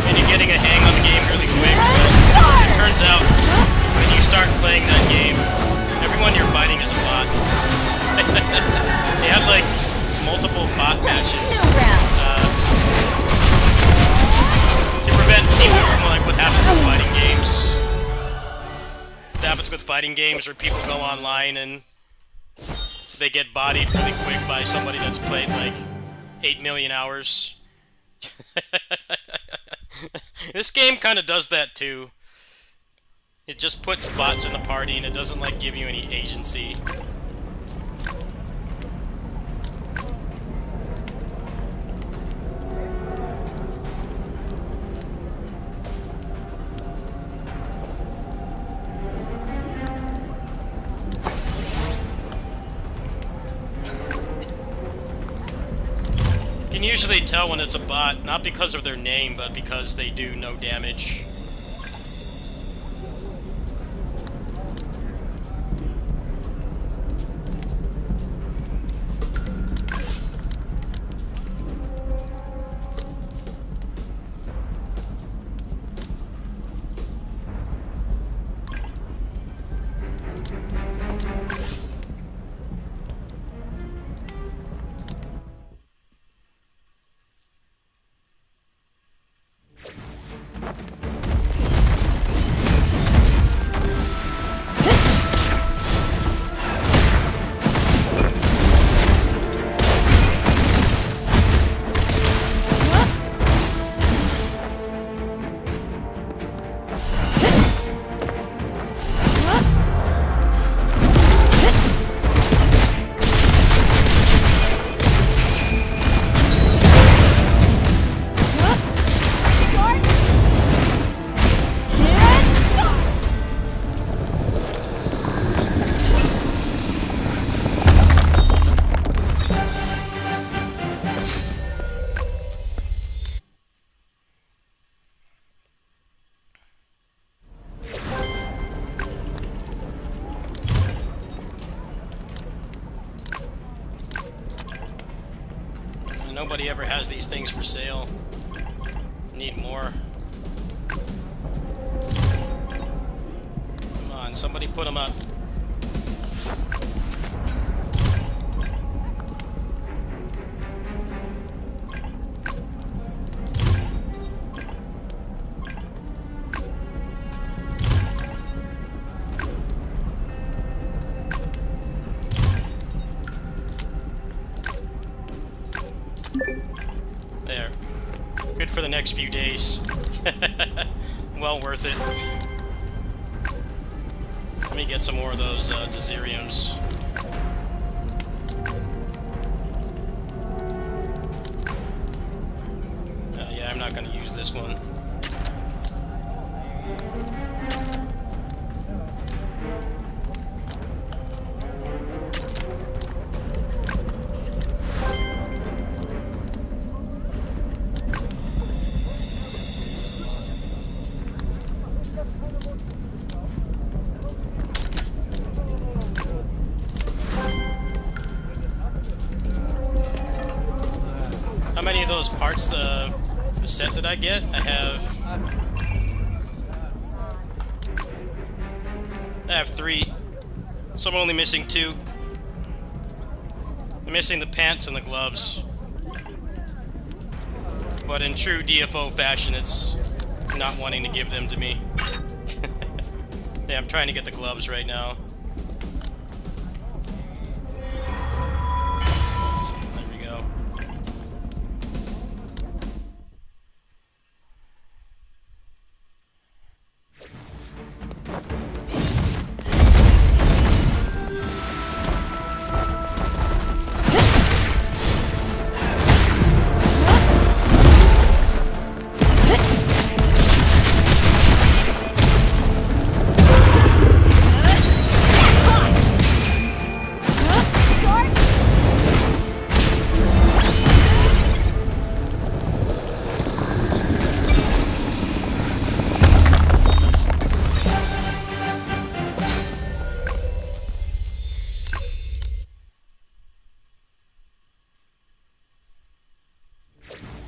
And you're getting a hang on the game really quick. It turns out when you start playing that game, everyone you're fighting is a bot. They had like multiple bot matches to prevent people from like what happens with fighting games. What happens with fighting games where people go online and they get bodied really quick by somebody that's played like 8 million hours. This game kind of does that too. It just puts bots in the party and it doesn't like give you any agency. You can usually tell when it's a bot, not because of their name, but because they do no damage. Nobody ever has these things for sale. Need more. Come on, somebody put them up. There. Good for the next few days. Well worth it. Let me get some more of those Desiriums. Yeah, I'm not going to use this one. How many of those parts, the set did I get? I have 3. So I'm only missing 2. I'm missing the pants and the gloves. But in true DFO fashion, it's not wanting to give them to me. Yeah, I'm trying to get the gloves right now. There we go.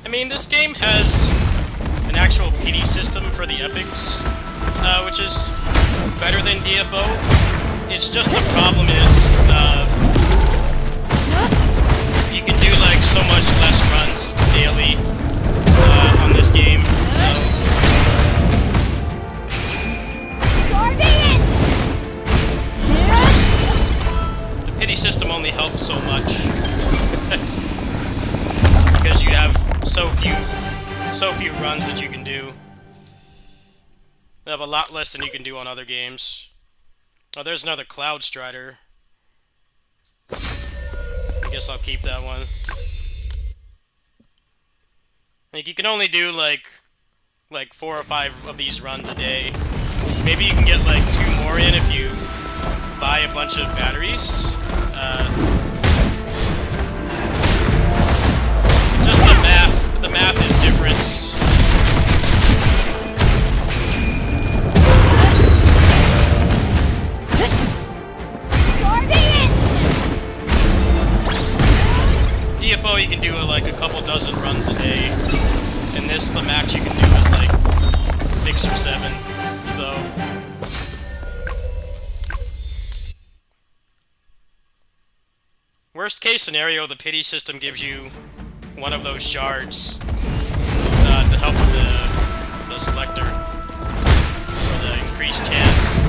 I mean, this game has an actual PD system for the epics, which is better than DFO. It's just the problem is you can do like so much less runs daily on this game. So the pity system only helps so much because you have so few runs that you can do. You have a lot less than you can do on other games. Oh, there's another Cloud Strider. I guess I'll keep that one. Like, you can only do like 4 or 5 of these runs a day. Maybe you can get like 2 more in if you buy a bunch of batteries. Just the math is different. DFO you can do like a couple dozen runs a day, and this the max you can do is like 6 or 7. So worst case scenario, the pity system gives you one of those shards to help with the selector for the increased chance.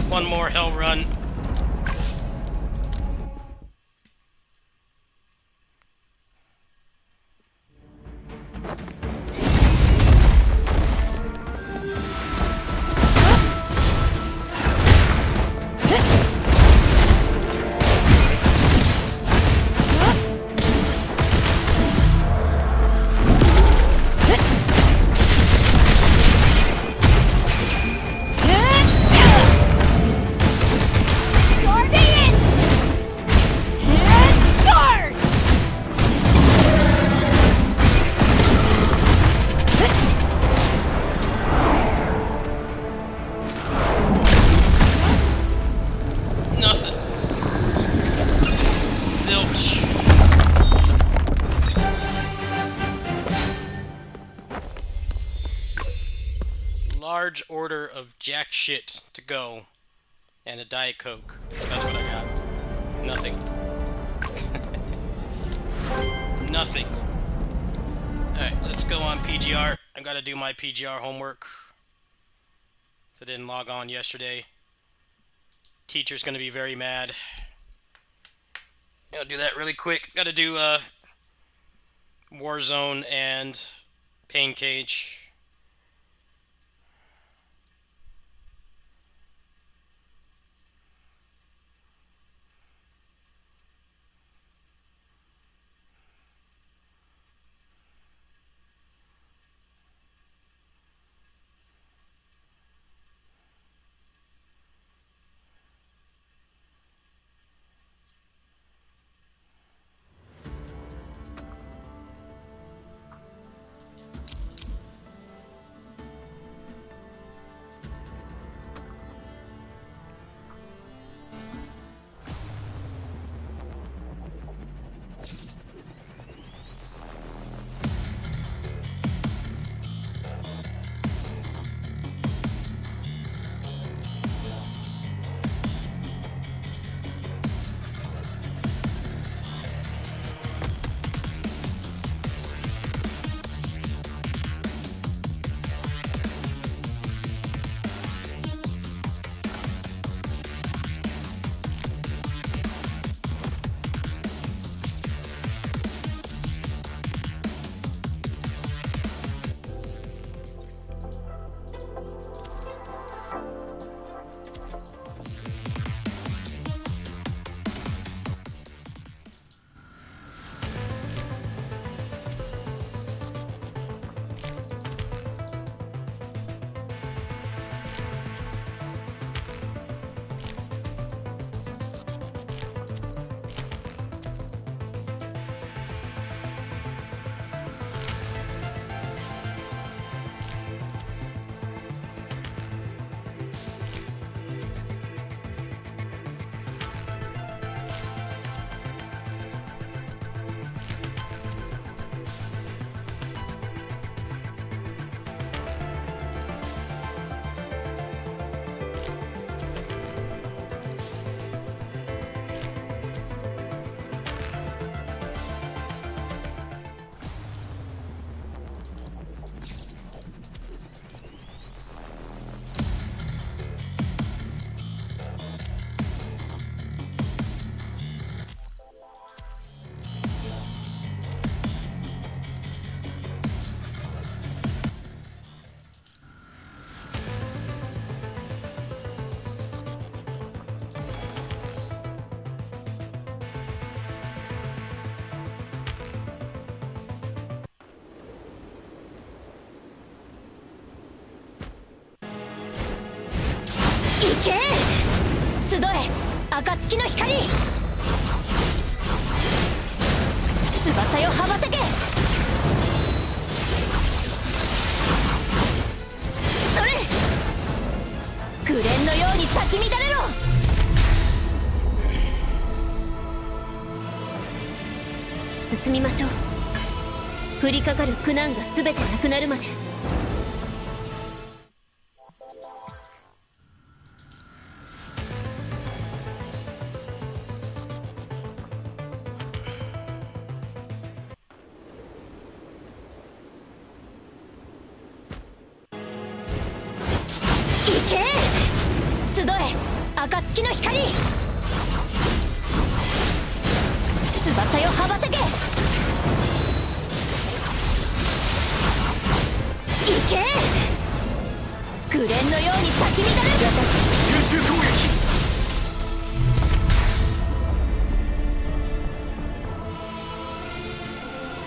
One more hell run. Large order of jack shit to go. And a Diet Coke. That's what I got. Nothing. Nothing. Alright, let's go on PGR. I've got to do my PGR homework. So I didn't log on yesterday. teacher's gonna be very mad. I'll do that really quick. Gotta do Warzone and Pain Cage.け集え暁の光翼よ羽ばたけそれ紅蓮のように咲き乱れろ進みましょう降りかかる苦難が全てなくなるまで暁の光翼よ羽ばたけ行け紅蓮のように咲き乱れる集中攻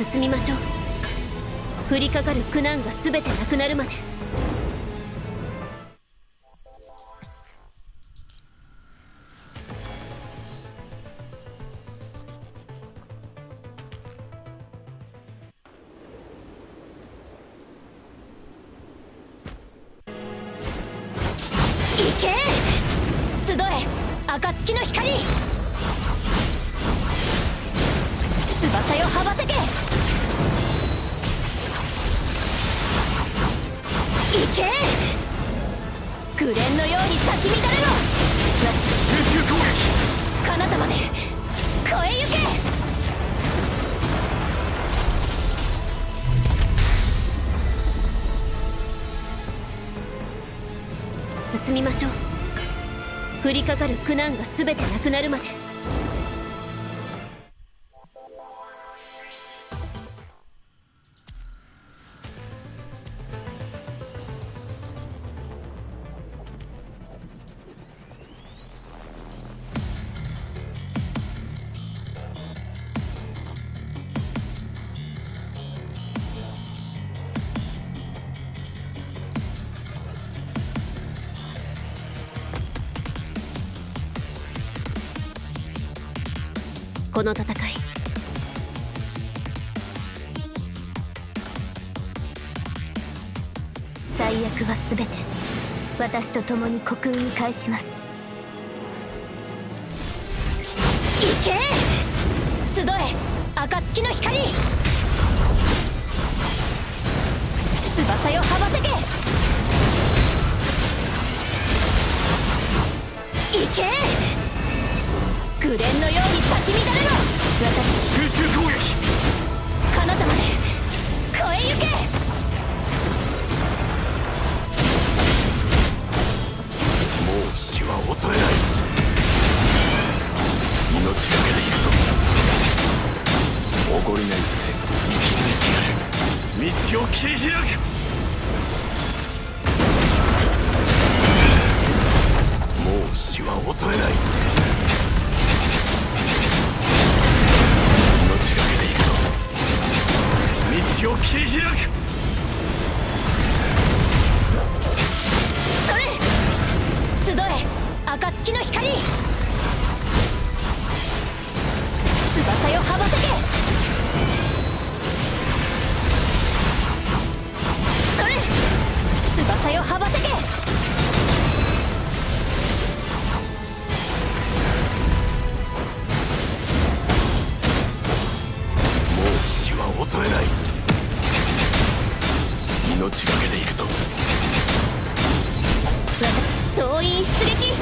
撃進みましょう降りかかる苦難が全てなくなるまで暁の光翼よ羽ばたけ行け紅蓮のように咲き乱れろ集中攻撃彼方まで越え行け進みましょう降りかかる苦難が全てなくなるまで。この戦い、最悪は全て私と共に国運に返します。行け、集え暁の光、翼よ羽ばたけ、行け、紅蓮のように咲き乱れろ。私、集中攻撃。彼方まで越え行け。もう死は恐れない。命がけでいくぞ。誇りないせ生き抜いてやる。道を切り開く。もう死は恐れない。道を切り開く。それ、集え暁の光、翼よ羽ばたけ。それ、翼よ羽ばたけ。もう死は恐れない。命がけでいくぞ。総員出撃。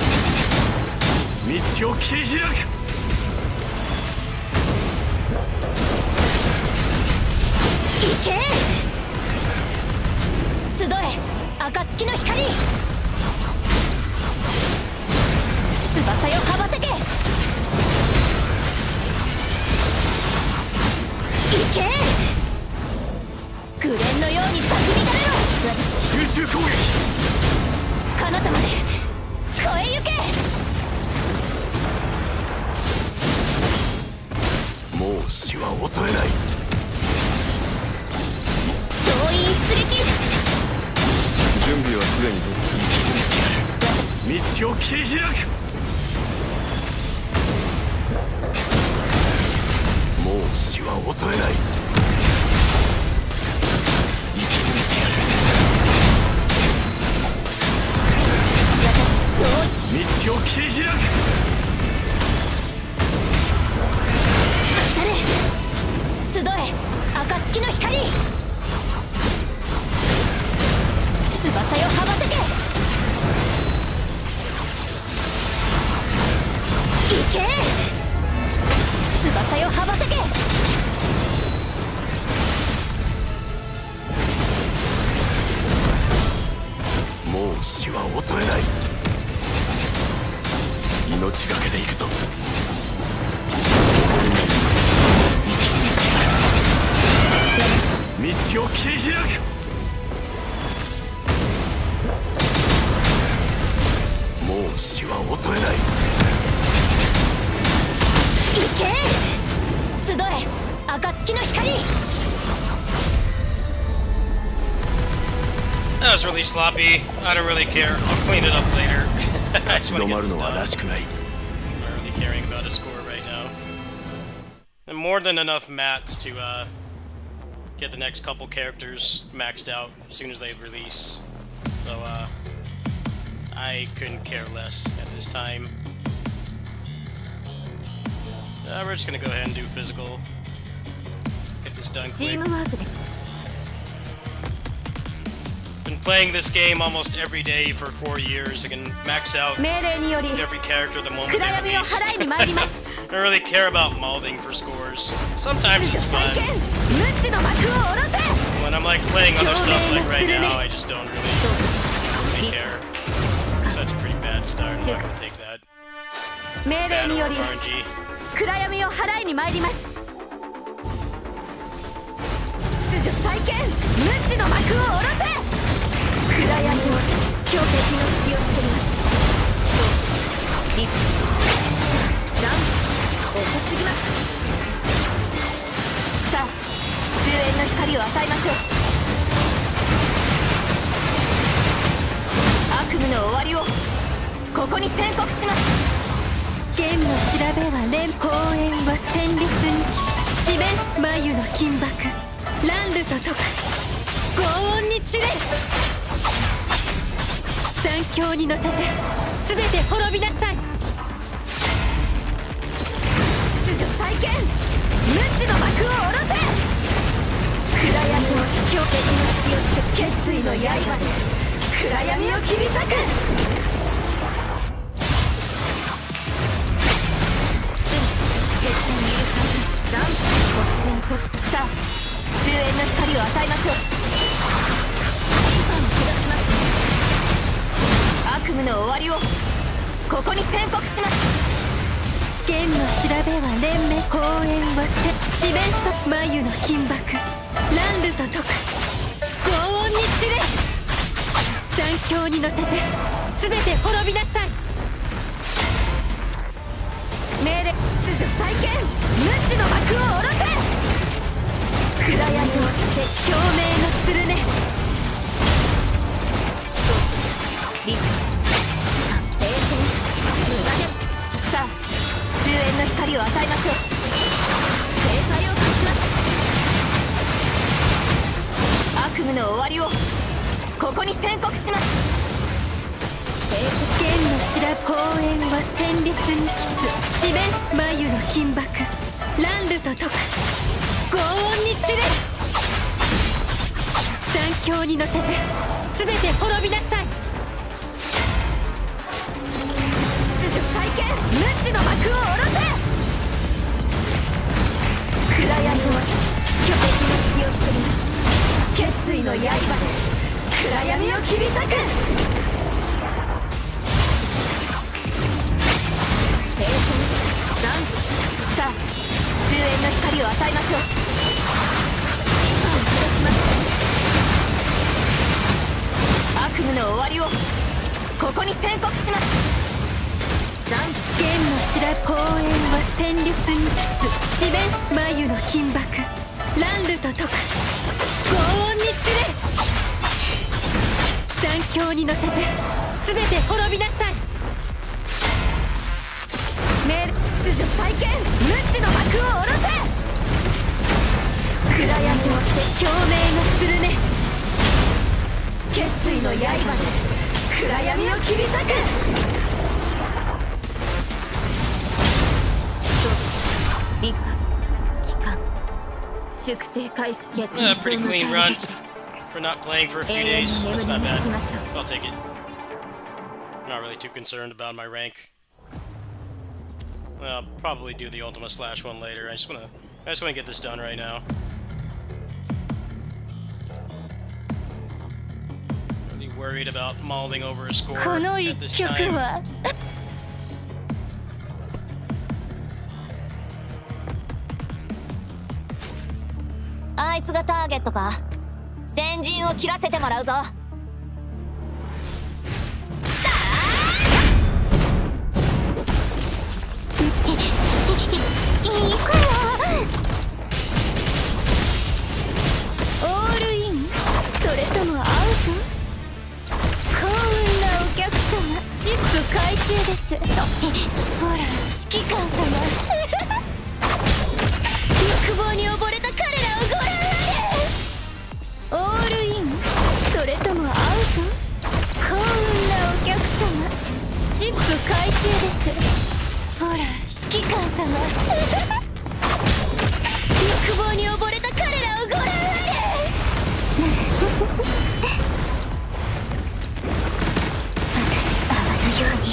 道を切り開く。行け、集え暁の光、翼よ羽ばたけ。行け、紅蓮のように咲き乱れろ。集中攻撃。彼方まで越え行け。もう死は恐れない。総員出撃。準備はすでにと生き抜いてやる。道を切り開く。もう死は恐れない。生き抜いてやる。道を切り開く。当たれ、集え暁の光、翼よ羽ばたけ。行け、翼よ羽ばたけ。もう死は恐れない。命がけでいくぞ。道を切り開く。もう死は恐れない。行け、集え暁の光。 That was really sloppy. I don't really care. I'll clean it up later. I just want to 止ま get る this のは done. らしくない。 I'm not really caring about a score right now. And more than enough mats to get the next couple characters maxed out as soon as they release. So I couldn't care less at this time. We're just gonna go ahead and do physical. Let's get this done チ quick. ームワークで Been playing this game almost every day for 4 years. I can max out 命令により every character the moment 暗 they 闇を release. 払いに参ります I don't really care about molding for scores. Sometimes it's 再 fun. 建無知の幕を下ろせ When I'm like playing other stuff like right now, I just don't really care. So that's a pretty bad start. I'm not gonna take that. 命令により RNG. 暗闇を払いに参ります。秩序再建、無知の幕を下ろせ。暗闇を強敵の隙をつけます。リップラン遅すぎます。さあ終焉の光を与えましょう。悪夢の終わりをここに宣告します。剣の調べは連邦縁は戦慄に四面眉の金箔乱流と解く轟音に散れる。残響に乗せて全て滅びなさい。秩序再建、無知の幕を下ろせ。暗闇を強敵の隙をつけ決意の刃で暗闇を切り裂く。さあ終焉の光を与えましょう。悪夢の終わりをここに宣告します。剣の調べは連盟公園は四面と眉の金箔乱流と解く轟音に散れ。残響に乗せて全て滅びなさい。命令、秩序再建、無知の幕を下ろせ。暗闇を捨て共鳴のスルネ。リフ冷静無駄で。さあ終焉の光を与えましょう。制裁を課します。悪夢の終わりをここに宣告します。剣の白公園は戦慄にキス四面眉の金箔乱流と解く轟音に散れる。残響に乗せて全て滅びなさい。秩序再建、無知の幕を下ろせ。暗闇を巨敵の隙をつけます。決意の刃で暗闇を切り裂く。さあ終焉の光を与えましょう。悪夢の終わりをここに宣告します。剣の白公園は戦慄にキス四面眉の金箔乱流と解く轟音に散れ。残響に乗せて全て滅びなさい。命令、秩序再建、無知の幕を下ろせ。暗闇を捨て共鳴のスルネ。決意の刃で暗闇を切り裂く。理科帰還粛清開始決意。 Pretty clean run for not playing for a few days. That's not bad. I'll take it. Not really too concerned about my rank. I'll probably do the Ultima Slash one later. I just wanna get this done right now. Really worried about mauling over a score at this time. あいつがターゲットか。先陣を切らせてもらうぞ。オールインそれともアウト。幸運なお客様チップ回収です。ほら指揮官様欲望に溺れた彼らをご覧あれ。オールインそれともアウト。幸運なお客様チップ回収です。ほら指揮官様欲望に溺れた彼らをご覧あれ。私泡のように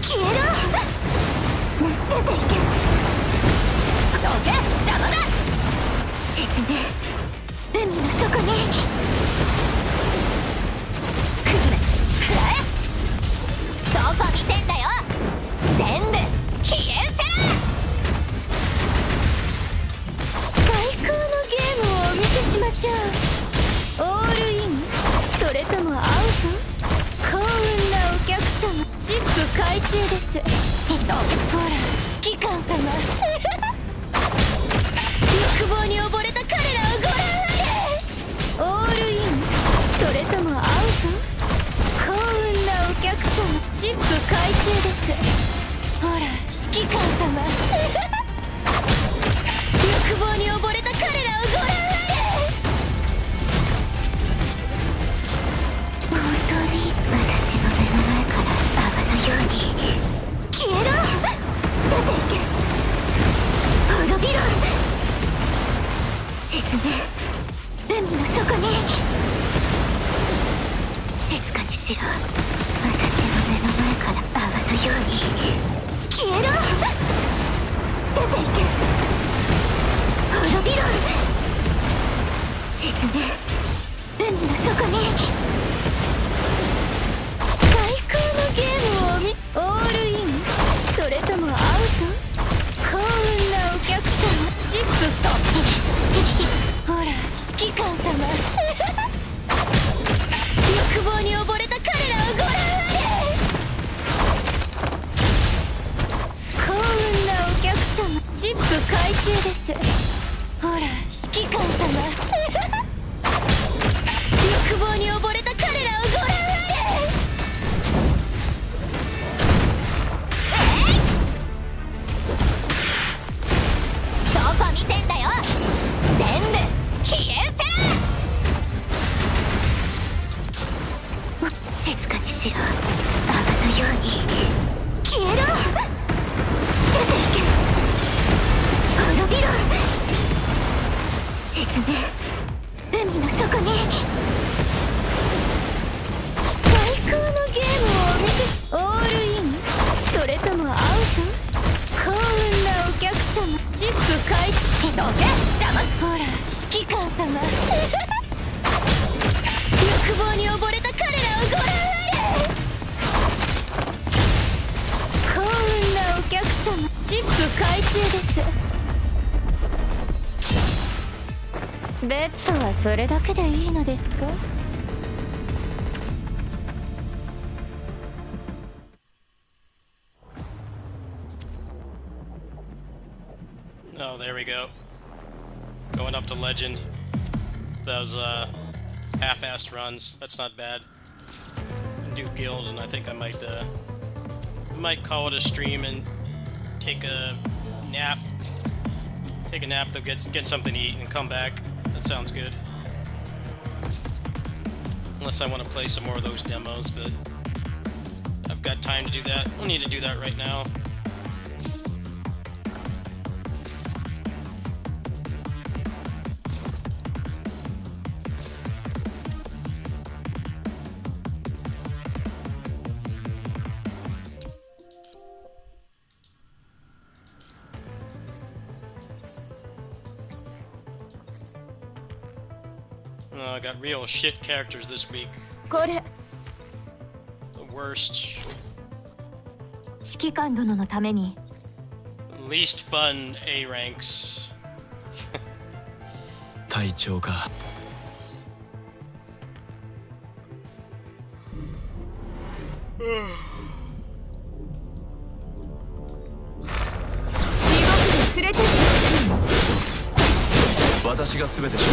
消えろ。出ていけ。どけ邪魔だ。沈め海の底に。くらえ。どこ見てんだよ。全部しょう。オールインそれともアウト。幸運なお客様、チップ懐中です。ほら指揮官様欲望に溺れた彼らをご覧あれ。オールインそれともアウト。幸運なお客様、チップ懐中です。ほら指揮官様欲望に溺れた彼らをご覧あれ。本当に私の目の前から泡のように消えろ。出ていけ。滅びろ。沈め海の底に。静かにしろ。私の目の前から泡のように消えろ。出ていけ。滅びろ。沈め海の底に。最高のゲームを見せ。オールインそれともアウト。幸運なお客様、チップとほら指揮官様欲望に溺れた彼らをご覧あれ。幸運なお客様、チップ懐中です。ほら指揮官様欲望に溺れた彼らをご覧あれ。どこ見てんだよ。全部消えせ。静かにしろ。泡のように消えろ。出ていけ。滅びろ。沈め海の底に。最高のゲームをお見せし。オールインそれともアウト。幸運なお客様、チップ開始。どけ邪魔。ほら指揮官様欲望に溺れた彼らをご覧あれ。幸運なお客様、チップ開中です。ベッドはそれだけでいいのですか。Oh, there we go. Going up to Legend. Those half-assed runs. That's not bad. Do guild, and I think I might call it a stream and take a nap. Take a nap, though, get something to eat, and come back. That sounds good. Unless I want to play some more of those demos, but I've got time to do that. We'll need to do that right now. I got real shit characters this week. これ The worst, 指揮官殿のために。 least fun A ranks. 隊長か。地獄に連れてってほしいの。私が全て処理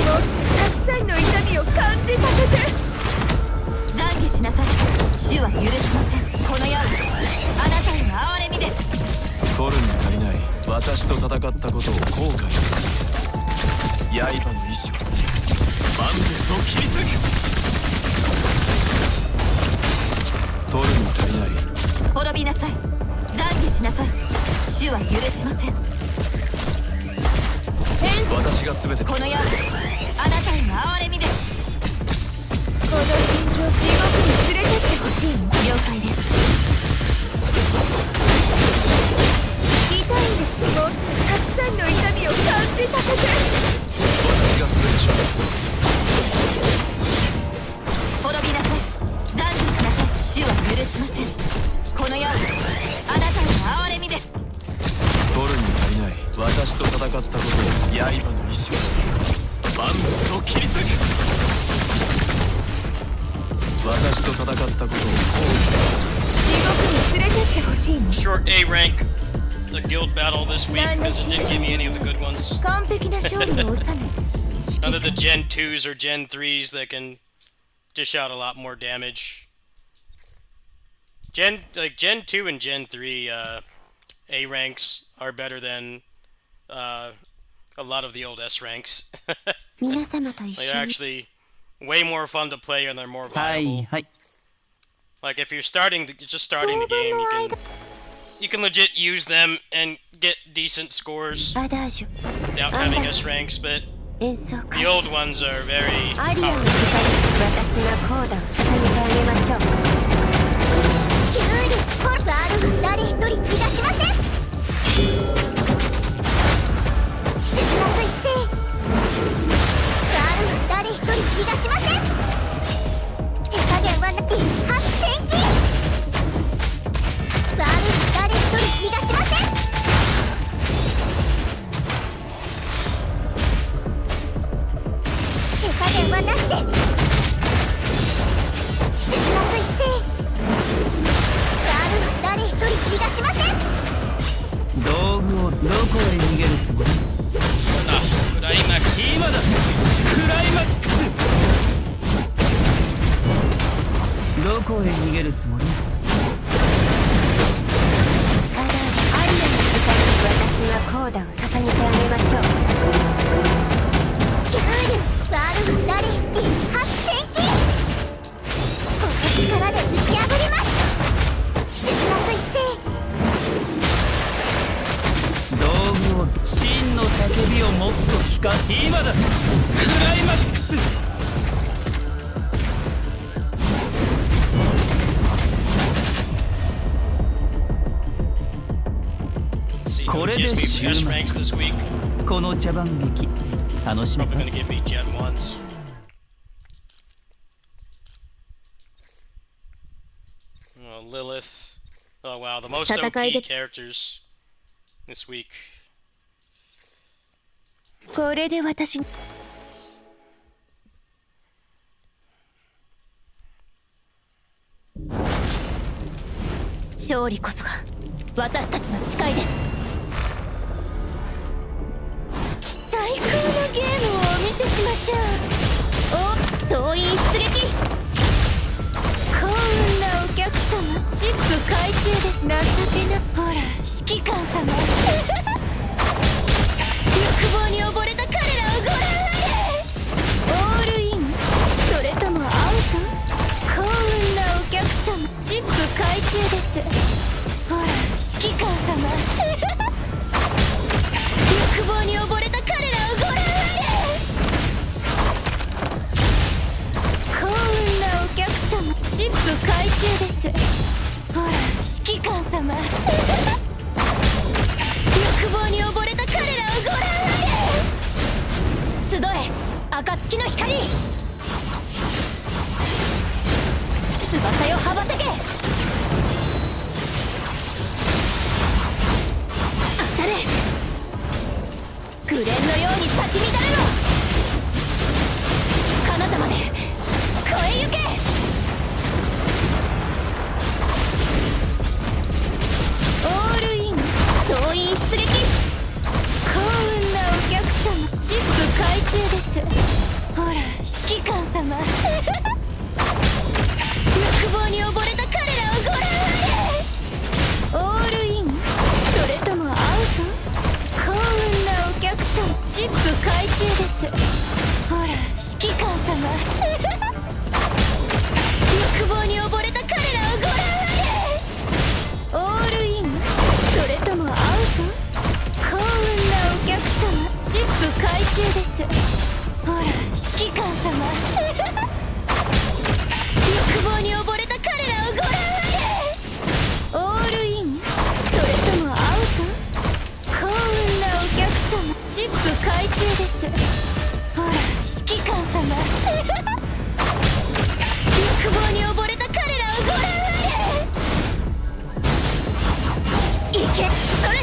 もっとたくさんの痛みを感じさせて。懺悔しなさい。主は許しません。この夜あなたへの憐れみです。取るに足りない。私と戦ったことを後悔する。刃の意志は万物を切り裂く。取るに足りない。滅びなさい。懺悔しなさい。主は許しません。私が全て。この夜あなたへの憐れみです。この心情、地獄に連れてってほしいの。了解です。痛いんでしょ。もっとたくさんの痛みを感じさせて。私が全て処理。滅びなさい。懺悔しなさい。主は許しません。この夜あなたへの憐れみです。取るに足りない。私私と戦ったことを刃の意志は万物を切り裂く。私と戦ったことを後悔。地獄に連れてってほしいの。 Short A rank the guild battle this week because it didn't give me any of the good ones. 完璧な勝利を収め None of the Gen 2s or Gen 3s that can dish out a lot more damage. Gen 2 and Gen 3 A ranks are better than a lot of the old S ranks. 皆様と一 They're 緒に actually way more fun to play and they're more はい viable. はい。 Like if you're just starting the game, you can legit use them and get decent scores アダージュ without having S ranks, but 演奏会 the old ones are very アリアの powerful. 光私がコーダを捧げてあげましょう。キュウリホルバール誰一人逃がしません。出発一斉バール誰一人逃がしません。手加減はなき発電機バール誰一人逃がしません。手加減はなしです。出発一斉バール誰一人逃がしません。道具をどこへ逃げるつもり？ Climax. 今だ！クライマックス！どこへ逃げるつもり？アリアの光私がコーダを捧げてあげましょう。キュウリバール誰一人発電機この力で打ち破ります。出発一斉道具を真の叫びをもっと聞か今だ！クライマックス！ See who これで gives me 終 S 幕 ranks this week. この茶番劇楽しめ Probably た？ gonna give me Gen 1s. Oh, Lilith. Oh wow, the most OP characters this week. これで私勝利こそが私たちの誓いです。最高のゲームをお見せしましょう。お総員出撃幸運なお客様チップ回収です。情けなほら指揮官様欲望に溺れた彼らをご覧あれ。オールインそれともアウト。幸運なお客様チップ回収です。ほら指揮官様欲望に溺れた彼らをご覧あれ。幸運なお客様チップ回収です。ほら指揮官様欲望に溺れた彼らをご覧あれ。集え暁の光翼よ羽ばたけ。当たれ紅蓮のように咲き乱れろ。彼方まで超えゆけ。オールイン総員出撃幸運なお客様チップ回収です。ほら指揮官様欲望に溺れた彼らをご覧あれ。オールインそれともアウト。幸運なお客様チップ回収です。ほら指揮官様欲望に溺れた彼らをご覧あれ。オールインそれともアウト。幸運なお客様チップ回収です。ほら指揮官様欲望に溺れた彼らをご覧あれ。オールインそれともアウト。幸運なお客様チップ回収です。ほら指揮官様欲望に溺れた彼らをご覧あれ。行けそれ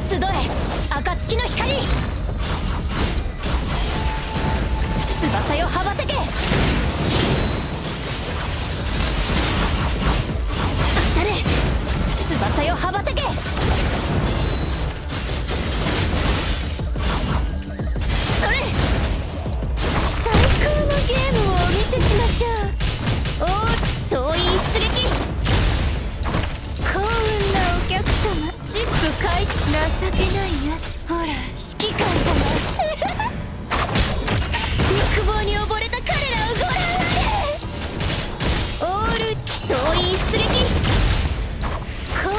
集え暁の光翼よ羽ばたけ当たれ翼よ羽ばたけそれ最高のゲームをお見せしましょう。おー総員出撃幸運なお客様チップ開示情けないやほら指揮官様欲望に溺れた彼らをご覧あれオール総員出撃幸運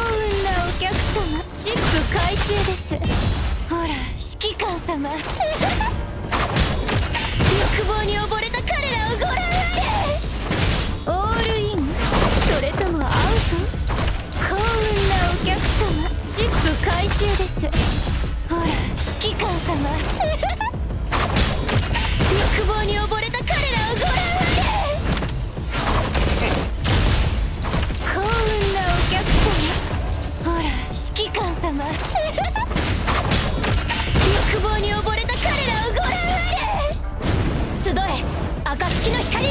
なお客様チップ開中ですほら指揮官様欲望に溺れた彼らをご覧あれオールインそれともアウト幸運なお客様チップ開中ですほら指揮官様欲望に溺れた彼らをご覧幸運なお客様ほら指揮官様欲望に溺れた彼らをご覧集え暁の光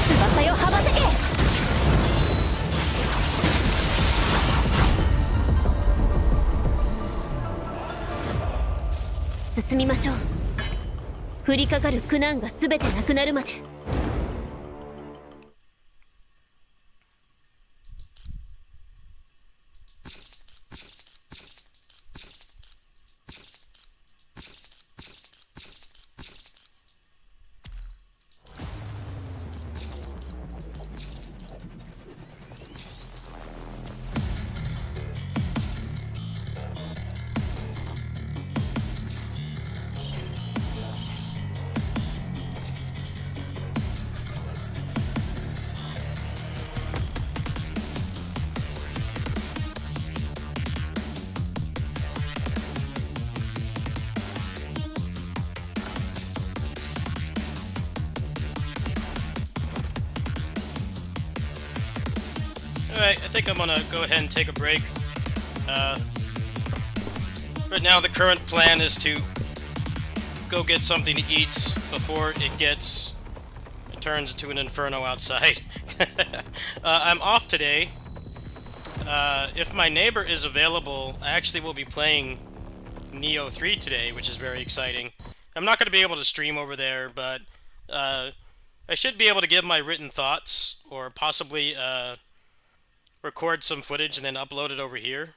翼よ羽ばたけ進みましょう降りかかる苦難が全てなくなるまでAlright, I think I'm gonna go ahead and take a break. Right now the current plan is to go get something to eat before it turns into an inferno outside. I'm off today. If my neighbor is available, I actually will be playing Neo 3 today, which is very exciting. I'm not going to be able to stream over there, but I should be able to give my written thoughts, or possibly record some footage and then upload it over here.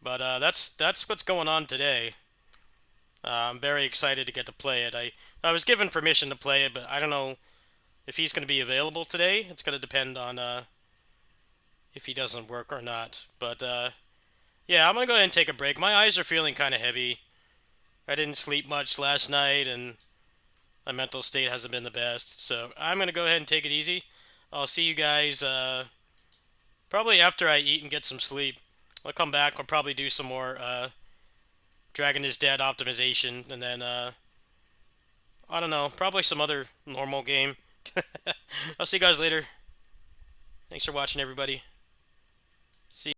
But that's what's going on today. I'm very excited to get to play it. I was given permission to play it, but I don't know if he's going to be available today. It's going to depend on if he doesn't work or not. But yeah, I'm going to go ahead and take a break. My eyes are feeling kind of heavy. I didn't sleep much last night, and my mental state hasn't been the best. So I'm going to go ahead and take it easy. I'll see you guys probably after I eat and get some sleep. I'll come back. I'll probably do some more Dragon is Dead optimization, and then I don't know, probably some other normal game. I'll see you guys later. Thanks for watching, everybody.